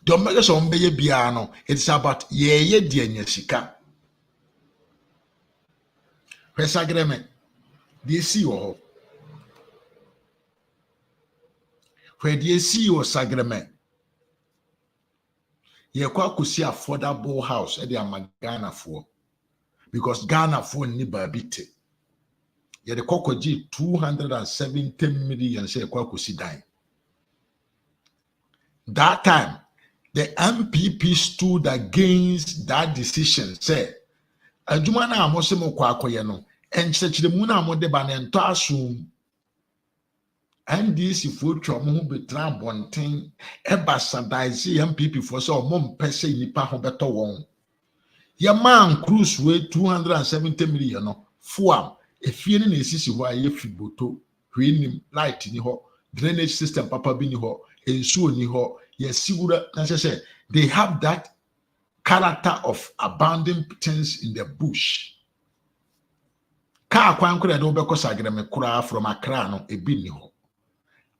Don't make us on biano. It's about ye dianya sika. Where's agreement? Do you see your where do you see your agreement? Ye kwa kusi affordable house at the Ghana for because Ghana for ni babite. Ye the kokoji 270 million say kwa kusi dine. That time the MPP stood against that decision. Say, adwuma na amose mo kwa akoye no, enkyerɛkyerɛmu na amode ba ne ntɔ asum. NDC fo twa mo ho betra bonten eba sadaize MPP fo sɛ ɔmo mpɛ sɛ nipa ho bɛtɔ wɔn. Ye man cruise we 270 million no, fuam efie ne na esisi hɔ a ye fiboto, hwenim, light ni hɔ, drainage system papa bi ni hɔ, ensuo ni hɔ. Yes, they have that character of abandoning things in the bush. Car from Accra no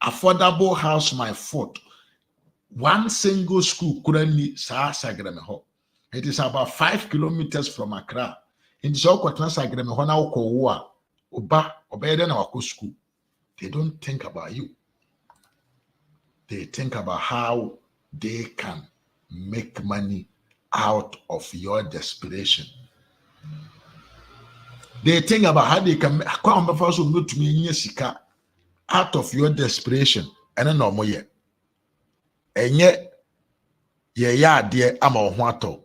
affordable house my foot. One single school currently it is about 5 kilometers from Accra. In the school. They don't think about you. They think about how they can make money out of your desperation. They think about how they can out of your desperation. And then no more yet. And yet, ya dear, ama ohwato.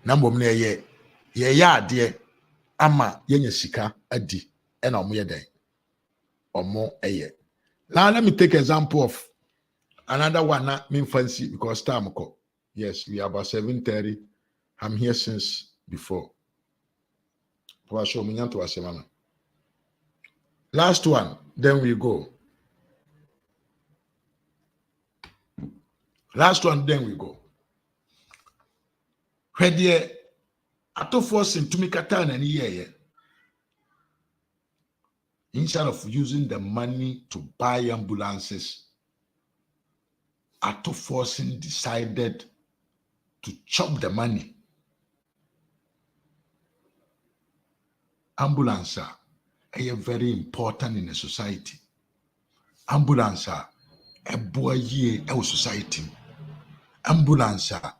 Number me ya dear, ama yenye sika adi. And no more day. Or more a year. Now let me take example of another one not mean fancy because time call. Yes, we are about 7:30. I'm here since before. Last one, then we go. Last one, then we go. Where the ato forcing to make a turn and year. Instead of using the money to buy ambulances, Ato Forcing decided to chop the money. Ambulance are very important in a society. Ambulance are a boy a society. Ambulance are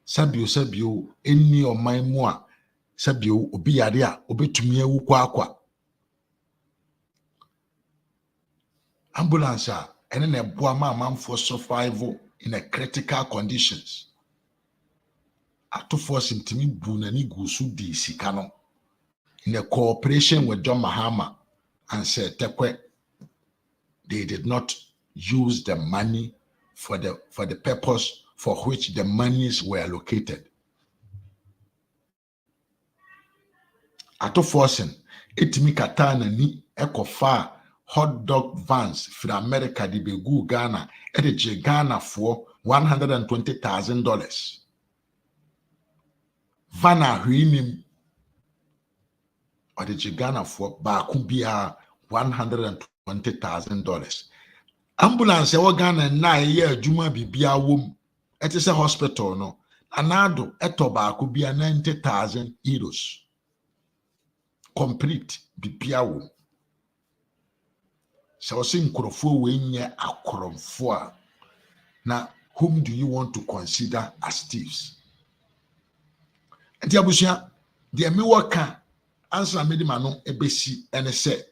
sabio any or my moi sabio obiaria obetumia ukwa. Ambulance are and then a boy man for survival in a critical conditions. Ato Forcing to me bunani gusu di sikano in a cooperation with John Mahama and said they did not use the money for the purpose for which the monies were allocated. Ato Forcing etimi katana ni ekofa hot dog vans from America di begu Ghana edije Ghana for $120,000. Vana huinim edije Ghana for ba kubia $120,000. ambulance ɛwɔ Ghana na ɛyɛ adwuma bibia wom ɛte sɛ hospital no anado ɛtɔ baako bia 90,000 euros complete bibia wom sɛ ɔsɛ nkurɔfoɔ wei nyɛ akorɔmfoɔ a na whom do you want to consider as thieves? Nti abusua deɛ mewɔ ka ansa mede ma no ebesi ɛne sɛ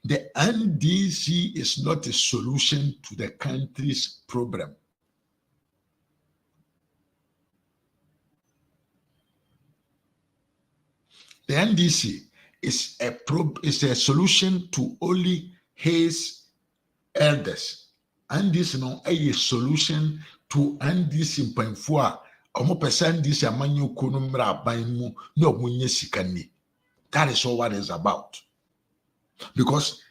the NDC is not a solution to the country's problem. The NDC is a solution to only his elders. NDC no a solution to NDC mpanyinfoɔ a ɔmo pɛ NDC amanyo ko no mmra aban mu na ɔmo nye sika ni. That is all what it's about. Because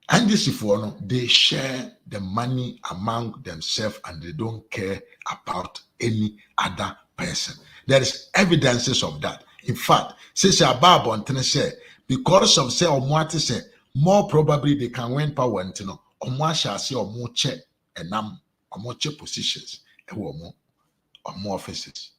NDC for no, they share the money among themselves and they don't care about any other person. There is evidences of that. In fact, since Ababa on say because of say Omwati say more probably they can win power until no Omwa say or more check and more check positions and more offices.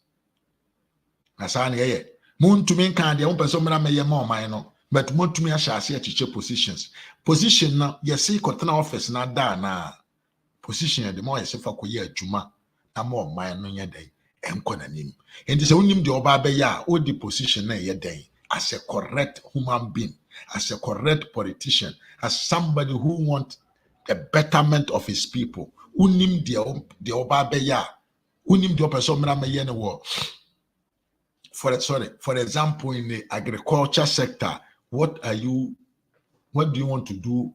Nasani ye moon to me can the open so many more minor. But want to me shall see teacher positions. Position now, you see, cotton office na da na position the more you say for year juma, na more my no ya day, and conanim. And this only the obabeya or the position na ya day as a correct human being, as a correct politician, as somebody who want the betterment of his people. Unim the obabeya, unim the person na war. For example, in the agriculture sector. What do you want to do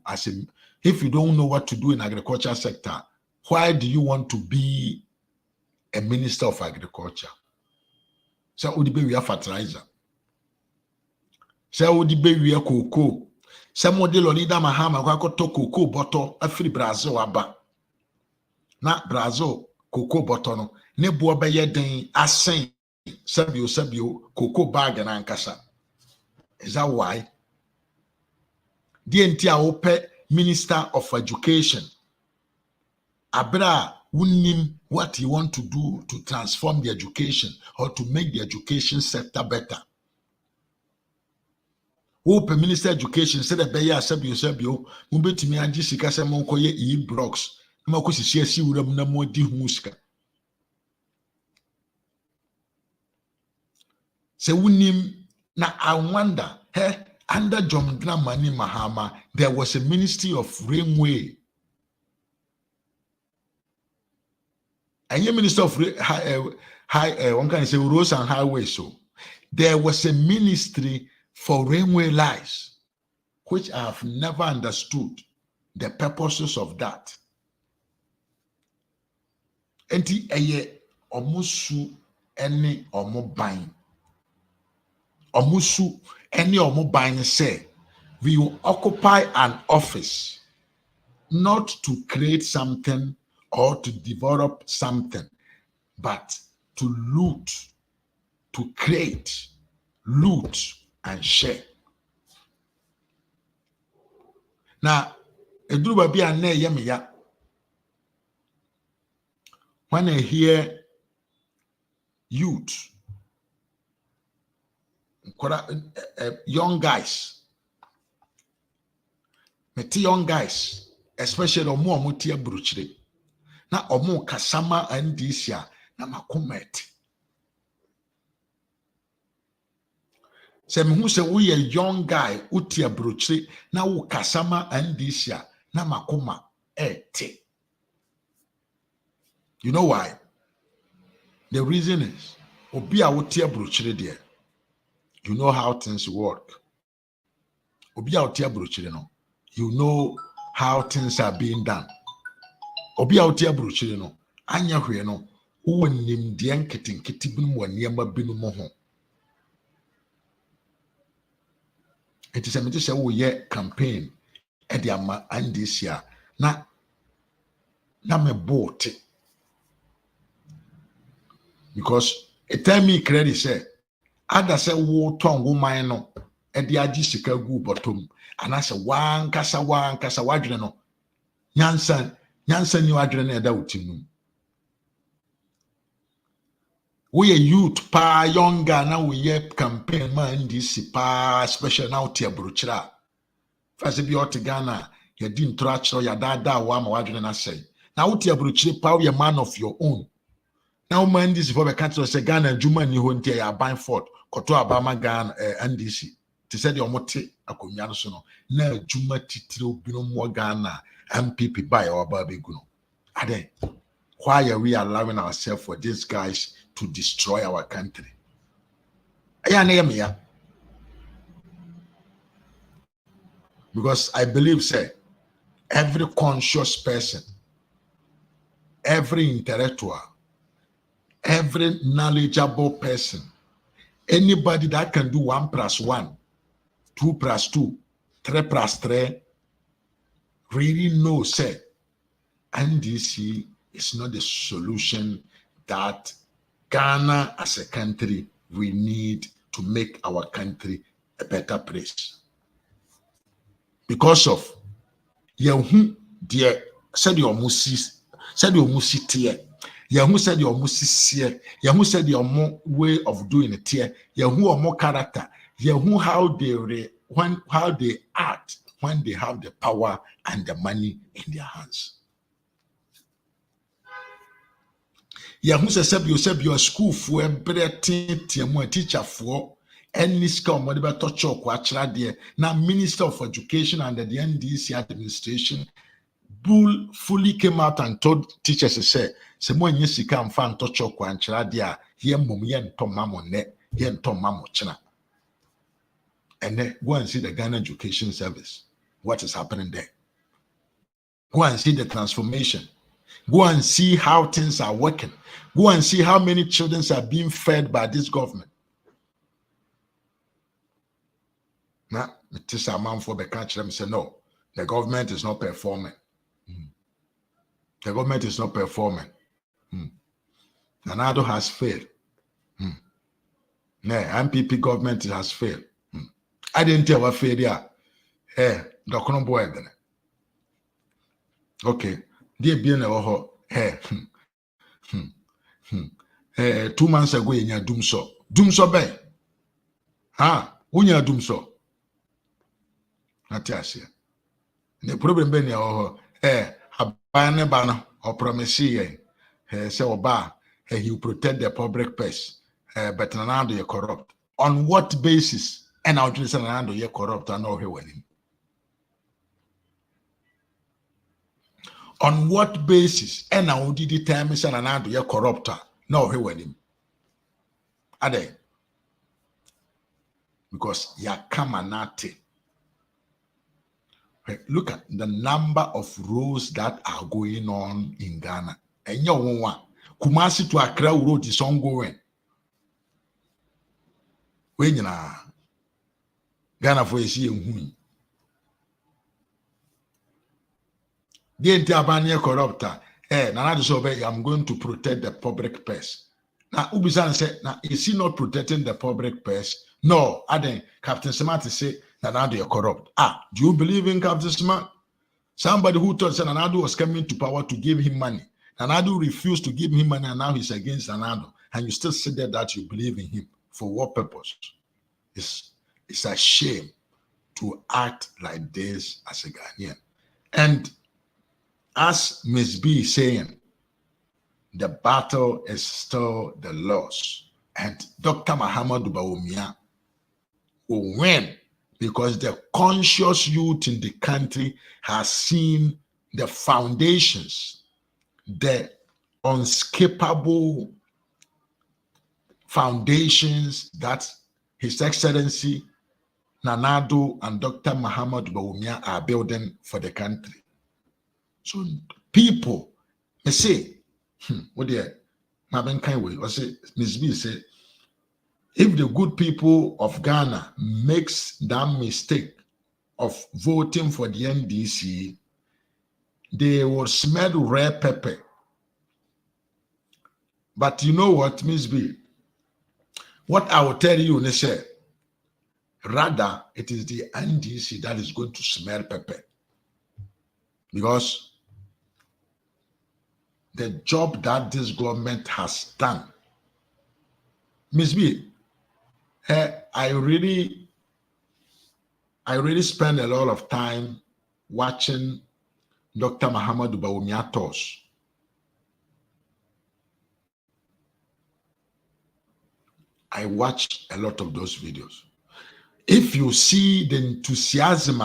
if you don't know what to do in agriculture sector? Why do you want to be a minister of agriculture? So would be a fertilizer. So would be a cocoa. Some would leader Mahama go to cocoa bottle a free Brazil aba. Na Brazil cocoa bottle no ne bo be ye den asen sabio cocoa bag and ankasa. Is that why? DNT open Minister of Education. Abra unim what you want to do to transform the education or to make the education sector better. Open Minister Education said a beya sabio mubetimi anji sika se monkoye e-blocks na makosisi asi wuram na modi huska. Se unim. Now I wonder, under John Dramani Mahama, there was a ministry of railway. And your minister of one can say roads and highways. So there was a ministry for railway lines, which I have never understood the purposes of that. Enti eye omusu eni omobine. Omusu any omobine say we will occupy an office not to create something or to develop something, but to loot, to create, loot, and share. Now, eduba bi ane yemiya. When I hear youth, young guys, young guys, especially omo tia bruchire, na omo kasama andisia na makometi. Se mehu se we a young guy utia bruchire na wo kasama andisia na makoma ete. You know why? The reason is obi a utia bruchire there. You know how things work. Obi a utia bruchire no. You know how things are being done. Obi a utia bruchire no. Anya hwe no. Uwe nimdeɛ nketenkete bi mu nneɛma bi mu ho. Enti sɛ mete sɛ woyɛ campaign ɛde ama andisia na me boat. Because it tell me credit say ada sɛ wo ton wo man no ɛde agi sika gu bottom ana sɛ wankasa wadwene no Nyansa ni wadwene na ɛda wotim. We a youth pa younger na we ye campaign man NDC pa special now tia bruchira. First be out Ghana, you didn't trust or your dada wa ma wadwene na say. Now tia bruchira pa you man of your own. Now man this for the country say Ghana juma ni ho ntia ya ban fort koto abama Ghana NDC. Ti said your mote akonya no so no. Na juma titire obi no mo Ghana MPP by or baby guno. Ade, why are we allowing ourselves for these guys to destroy our country? Because I believe, say, every conscious person, every intellectual, every knowledgeable person, anybody that can do 1 + 1, 2 + 2, 3 + 3, really knows, say, NDC is not the solution that Ghana as a country we need to make our country a better place. Because of Yahu dear said your musis said your musitier, Yahu said your musisie, Yahu said your more way of doing it here, Yahu or more character, Yahu how they act when they have the power and the money in their hands. Yahu said your school for a teacher for any school whatever touch or quachra now Minister of Education under the NDC administration fully came out and told teachers say more yes can fan touch or quachra dear here mum yen tom mamon net yen tom mamochina. And then go and see the Ghana Education Service. What is happening there? Go and see the transformation. Go and see how things are working. Go and see how many children are being fed by this government. Now, it is a man for the country. Them say no, the government is not performing. The government is not performing. Nanado has failed. No, MPP government has failed. I didn't tell what failure. Hey, Dr. Boy. Okay. Dear bien hey 2 months ago in your doom so bay unya doom so natiasia the problem be abane bana or promise say oba he will protect the public purse but Nanado you corrupt on what basis and out Nanado you corrupt and all he winning. On what basis? And now did the time is an you're corrupt? No, he went him. Are they? Because Yakamanate. Look at the number of roads that are going on in Ghana. And you one Kumasi to Accra road is ongoing. When you know Ghana for a see the entire corruptor. Nanado so I'm going to protect the public purse. Now, Ubisan said, now, is he not protecting the public purse? No, I think Captain Smart say Nanado you're corrupt. Do you believe in Captain Smart? Somebody who thought Nanado was coming to power to give him money. Nanado refused to give him money and now he's against Nanado. And you still say that you believe in him. For what purpose? It's a shame to act like this as a Ghanaian. And as Ms. B is saying, the battle is still the loss. And Dr. Mahama Bawumiah will win because the conscious youth in the country has seen the foundations, the unscapable foundations that His Excellency Nanado and Dr. Mahama Bawumiah are building for the country. So people may say, what dear, Mabin Kaiwe, or say, Ms. B say, if the good people of Ghana makes that mistake of voting for the NDC, they will smell red pepper. But you know what, Ms. B? What I will tell you, they say, rather, it is the NDC that is going to smell pepper. Because the job that this government has done. Miss B, I really spend a lot of time watching Dr. Mahama Bawumiah talks. I watch a lot of those videos. If you see the enthusiasm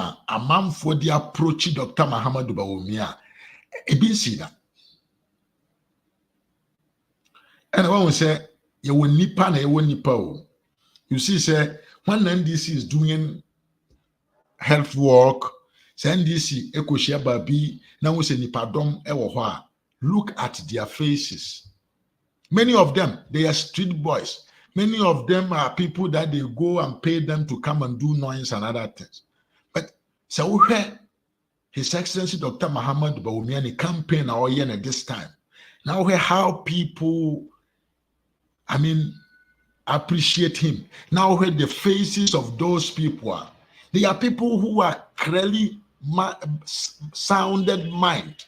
for the approach Dr. Mahama Bawumiah, you will see that. And when we say you will nipa na you will nipa, you see, say when NDC is doing health work, say NDC ekoshia babi na we say nipa dom ewo ho. Look at their faces. Many of them, they are street boys. Many of them are people that they go and pay them to come and do noise and other things. But so His Excellency Dr. Mahama Bawumiah campaign at this time. Now how people, appreciate him. Now where the faces of those people are. They are people who are clearly sounded mind.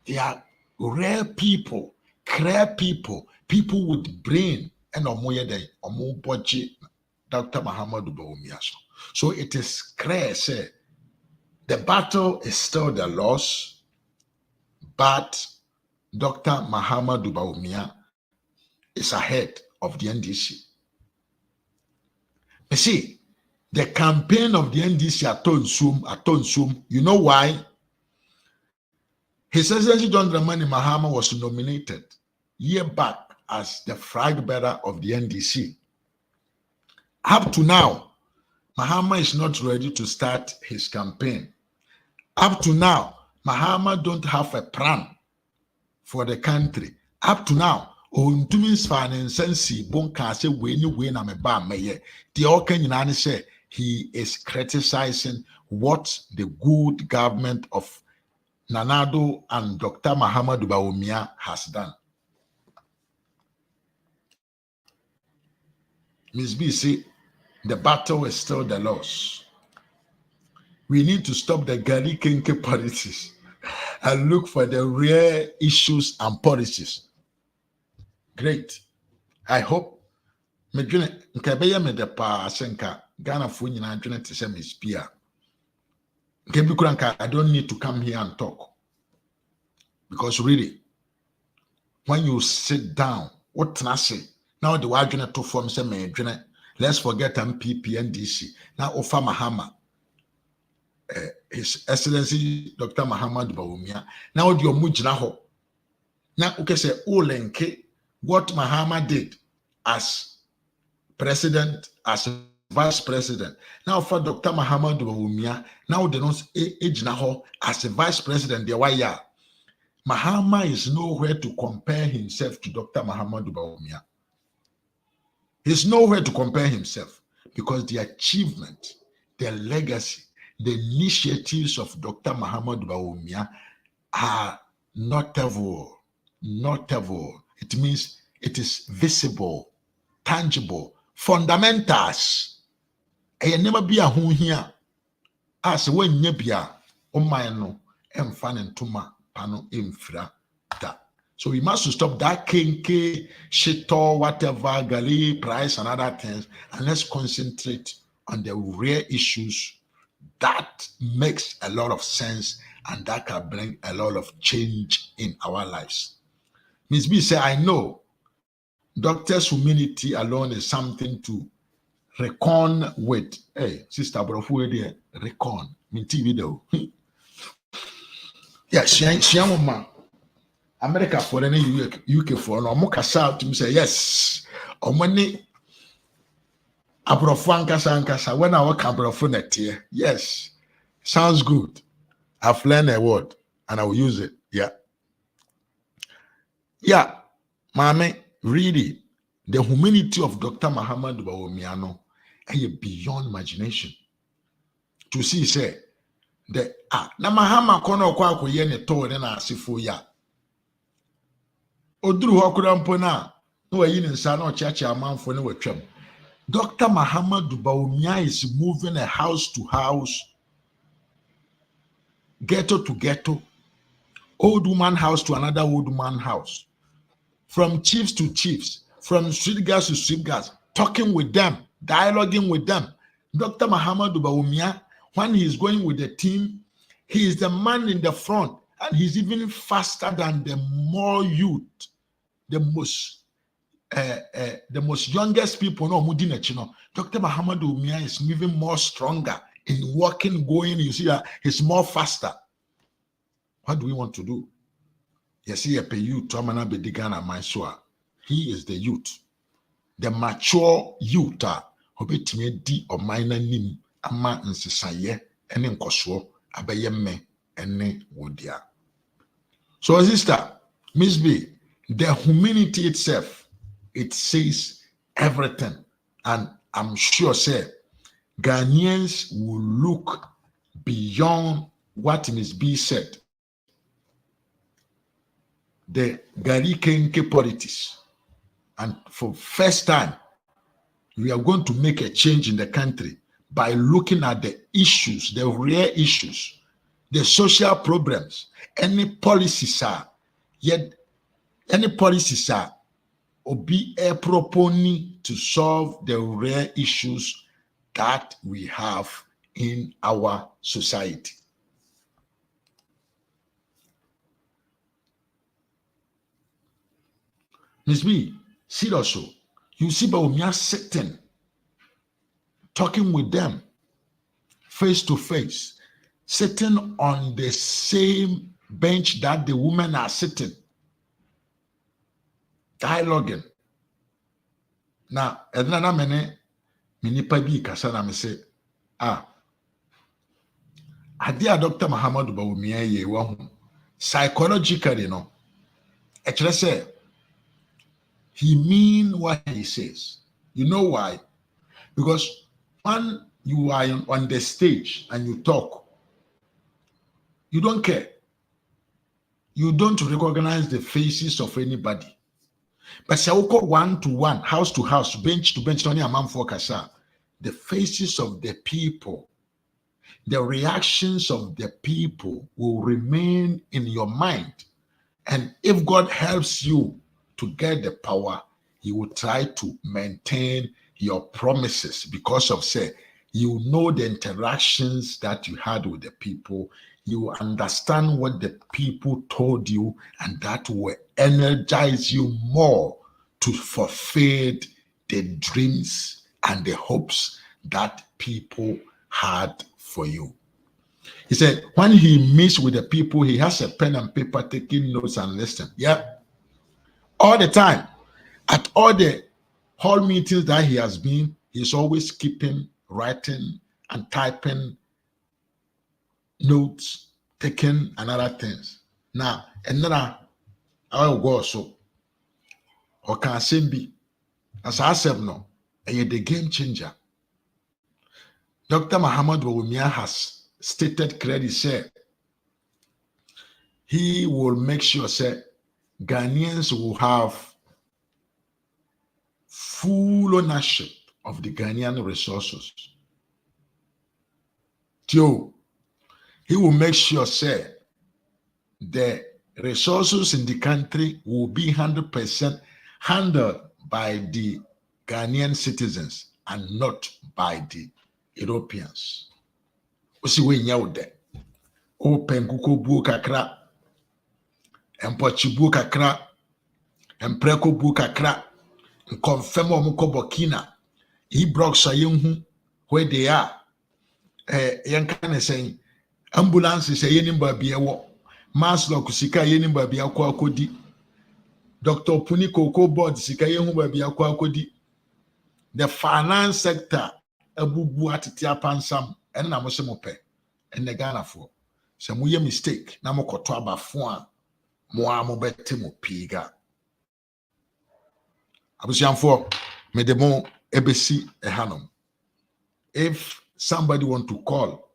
They are rare people, clear people, people with brain, and omo budget Dr. Mahama Bawumiah. So it is clear, say, the battle is still the loss, but Dr. Mahama Bawumiah is ahead of the NDC. You see, the campaign of the NDC at Tonsum, you know why? His Excellency John Dramani Mahama was nominated year back as the flag bearer of the NDC. Up to now, Mahama is not ready to start his campaign. Up to now, Mahama don't have a plan for the country. Up to now, he is criticizing what the good government of Nanado and Dr. Mahama Bawumiah has done. Ms. B say, the battle is still the loss. We need to stop the Gali Kenke politics and look for the real issues and policies. Great. I hope me dwene nkabeye me de pa asenka Ghana fo nyina dwene te se me spear. Nkebi kura nka I don't need to come here and talk. Because really, when you sit down, what can I say? Now the wajuna to form se me dwene. Let's forget MPP NDC. Now offer Mahama. His Excellency Dr. Mahama Bawumiah. Now the omujina ho. Now okay say olenke what Mahama did as president, as vice president. Now for Dr. Mahama Bawumiah, now they don't age now as a vice president. Mahama is nowhere to compare himself to Dr. Mahama Bawumiah. He's nowhere to compare himself because the achievement, the legacy, the initiatives of Dr. Mahama Bawumiah are notable. Notable. It means it is visible, tangible, fundamentals. I never be a who here. As when you be a no and fan and tuma pano infra that. So we must stop that kinky shit or whatever, gali, price, and other things, and let's concentrate on the real issues that makes a lot of sense and that can bring a lot of change in our lives. Ms. B said, I know doctors' humility alone is something to reckon with. Hey, sister, bro, who there? Reckon. Me TV though. Yeah, she man. America for any UK for no more kasa to me say yes. Or money abrofo when I work abrofo net here. Yes. Sounds good. I've learned a word and I will use it. Yeah. Yeah. Mame, really, the humanity of Dr. Mahama Bawumiah is beyond imagination. To see, say, the na Mahama kono kwa ko ye ne to ne na asifo ya. Oduru hokura mpo na wayi ne nsa na ochiachi amanfo ne watwam. Dr. Mahama Bawumiah is moving a house to house ghetto to ghetto, old woman house to another old woman house, from chiefs to chiefs, from street girls to street girls, talking with them, dialoguing with them. Dr. Mahama Bawumiah, when he's going with the team, he is the man in the front, and he's even faster than the more youth, the most youngest people. No, Dr. Mahama Bawumiah is moving more stronger in walking, going. You see, he's more faster. What do we want to do? Yes, he pay you to amana bedigana mansua. He is the youth, the mature youth. Obetime di o minor nim ama nsesaye ene nkoso abeye me ene wodia. So sister, Miss B, the humanity itself, it says everything, and I'm sure say Ghanaians will look beyond what Miss B said. The Gari Kenke politics, and for first time we are going to make a change in the country by looking at the issues, the real issues, the social problems. Any policies are obi a proposing to solve the real issues that we have in our society. Miss B, seriously, you see Bawumiah sitting, talking with them face to face, sitting on the same bench that the women are sitting, dialoguing. Now, another minute, minipa bi kasa na me say, adia Dr. Mahama Bawumiah ye wa psychologically no. Actually say he mean what he says. You know why? Because when you are on the stage and you talk, you don't care. You don't recognize the faces of anybody. But Saoko one to one, house to house, bench to bench, the faces of the people, the reactions of the people will remain in your mind. And if God helps you to get the power, he will try to maintain your promises because of, say, you know the interactions that you had with the people. You understand what the people told you, and that will energize you more to fulfill the dreams and the hopes that people had for you. He said, when he meets with the people, he has a pen and paper taking notes and listening. Yeah. All the time. At all the hall meetings that he has been, he's always keeping, writing, and typing notes, taking and other things. Now, another, I will go so. Or can I be, as I said, no, and the game changer. Dr. Mahama Bawumiah has stated clearly, said, he will make sure, say, Ghanaians will have full ownership of the Ghanaian resources. Two, he will make sure, say, the resources in the country will be 100% handled by the Ghanaian citizens and not by the Europeans. Osi we nyawo de. Open kuko buo kakra. Empochi buo kakra. Empreko buo kakra. Confirm omuko Burkina. He broke sayenhu where they are. Yankane saying ambulance is a yenim babi ewo. Mass lock sika yenim babi akwa akodi. Dr. Puni Koko board sika yehu babi akwa akodi. The finance sector abubu atiti apansam en na mo se mo pe en the Ghana for. Se mo ye mistake na mo koto abafo a mo bete mo piga. Abusianfo me de mo ebesi ehanom. If somebody want to call,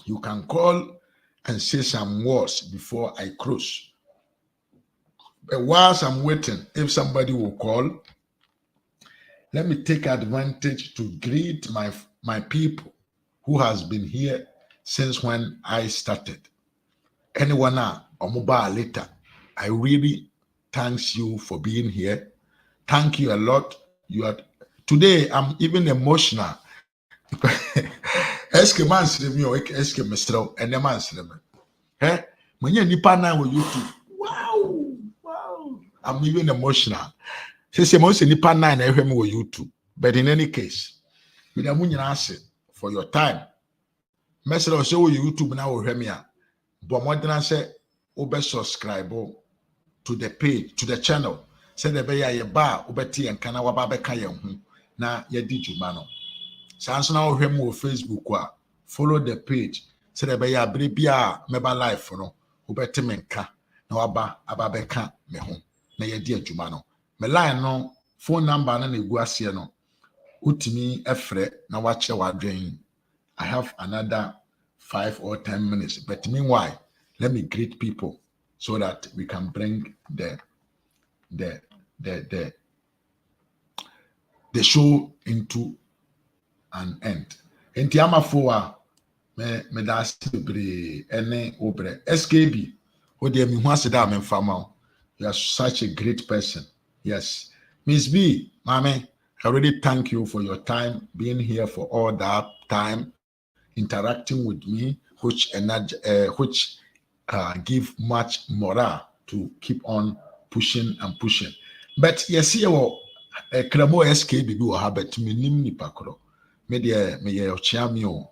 you can call and say some words before I close. But whilst I'm waiting, if somebody will call, let me take advantage to greet my people who has been here since when I started. anyone omuba later, I really thanks you for being here. Thank you a lot. You are today. I'm even emotional. Eske man me o eske mestro and the man me. Eh? When you nipa na with YouTube. Wow. I'm even emotional. Say most nipa na na ehwe me with YouTube. But in any case, we da munyina ase for your time. Message show YouTube na wo hwe me a. But more than say obe subscribe to the page, to the channel. Say the be ya ba obeti enka na waba beka ye hu na ye di djuma no. Sanso na wo hwe me on Facebook a follow the page. Say the be ya bere bia meba life no obeti menka na waba aba beka me hu na ye di djuma no. Me line no phone number na egu ase no. Utimi efre na wache wadwen. I have another 5 or 10 minutes. But meanwhile, let me greet people so that we can bring the show into an end. Entiama foa me das bre ene obre SKB. Ode mi hu aseda me fama. You are such a great person. Yes. Miss B, Mame, I already thank you for your time being here for all that time, interacting with me, which give much morale to keep on pushing and pushing. But yes, you kramo SKB bi wa but me nim ni pakro. Me de me ye ochiame o.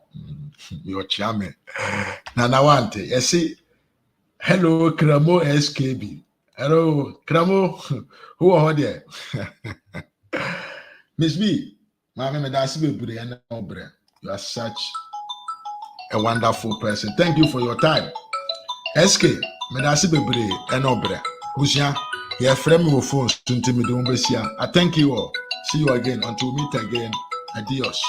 Me ochiame. Na wante. Yes, hello kramo SKB. Hello kramo. Who are there? Miss B, Mama, you are such a wonderful person. Thank you for your time. SK, Medasi Bebre, and Obre. Busia, your friend will phone to me. I thank you all. See you again. Until we meet again. Adios.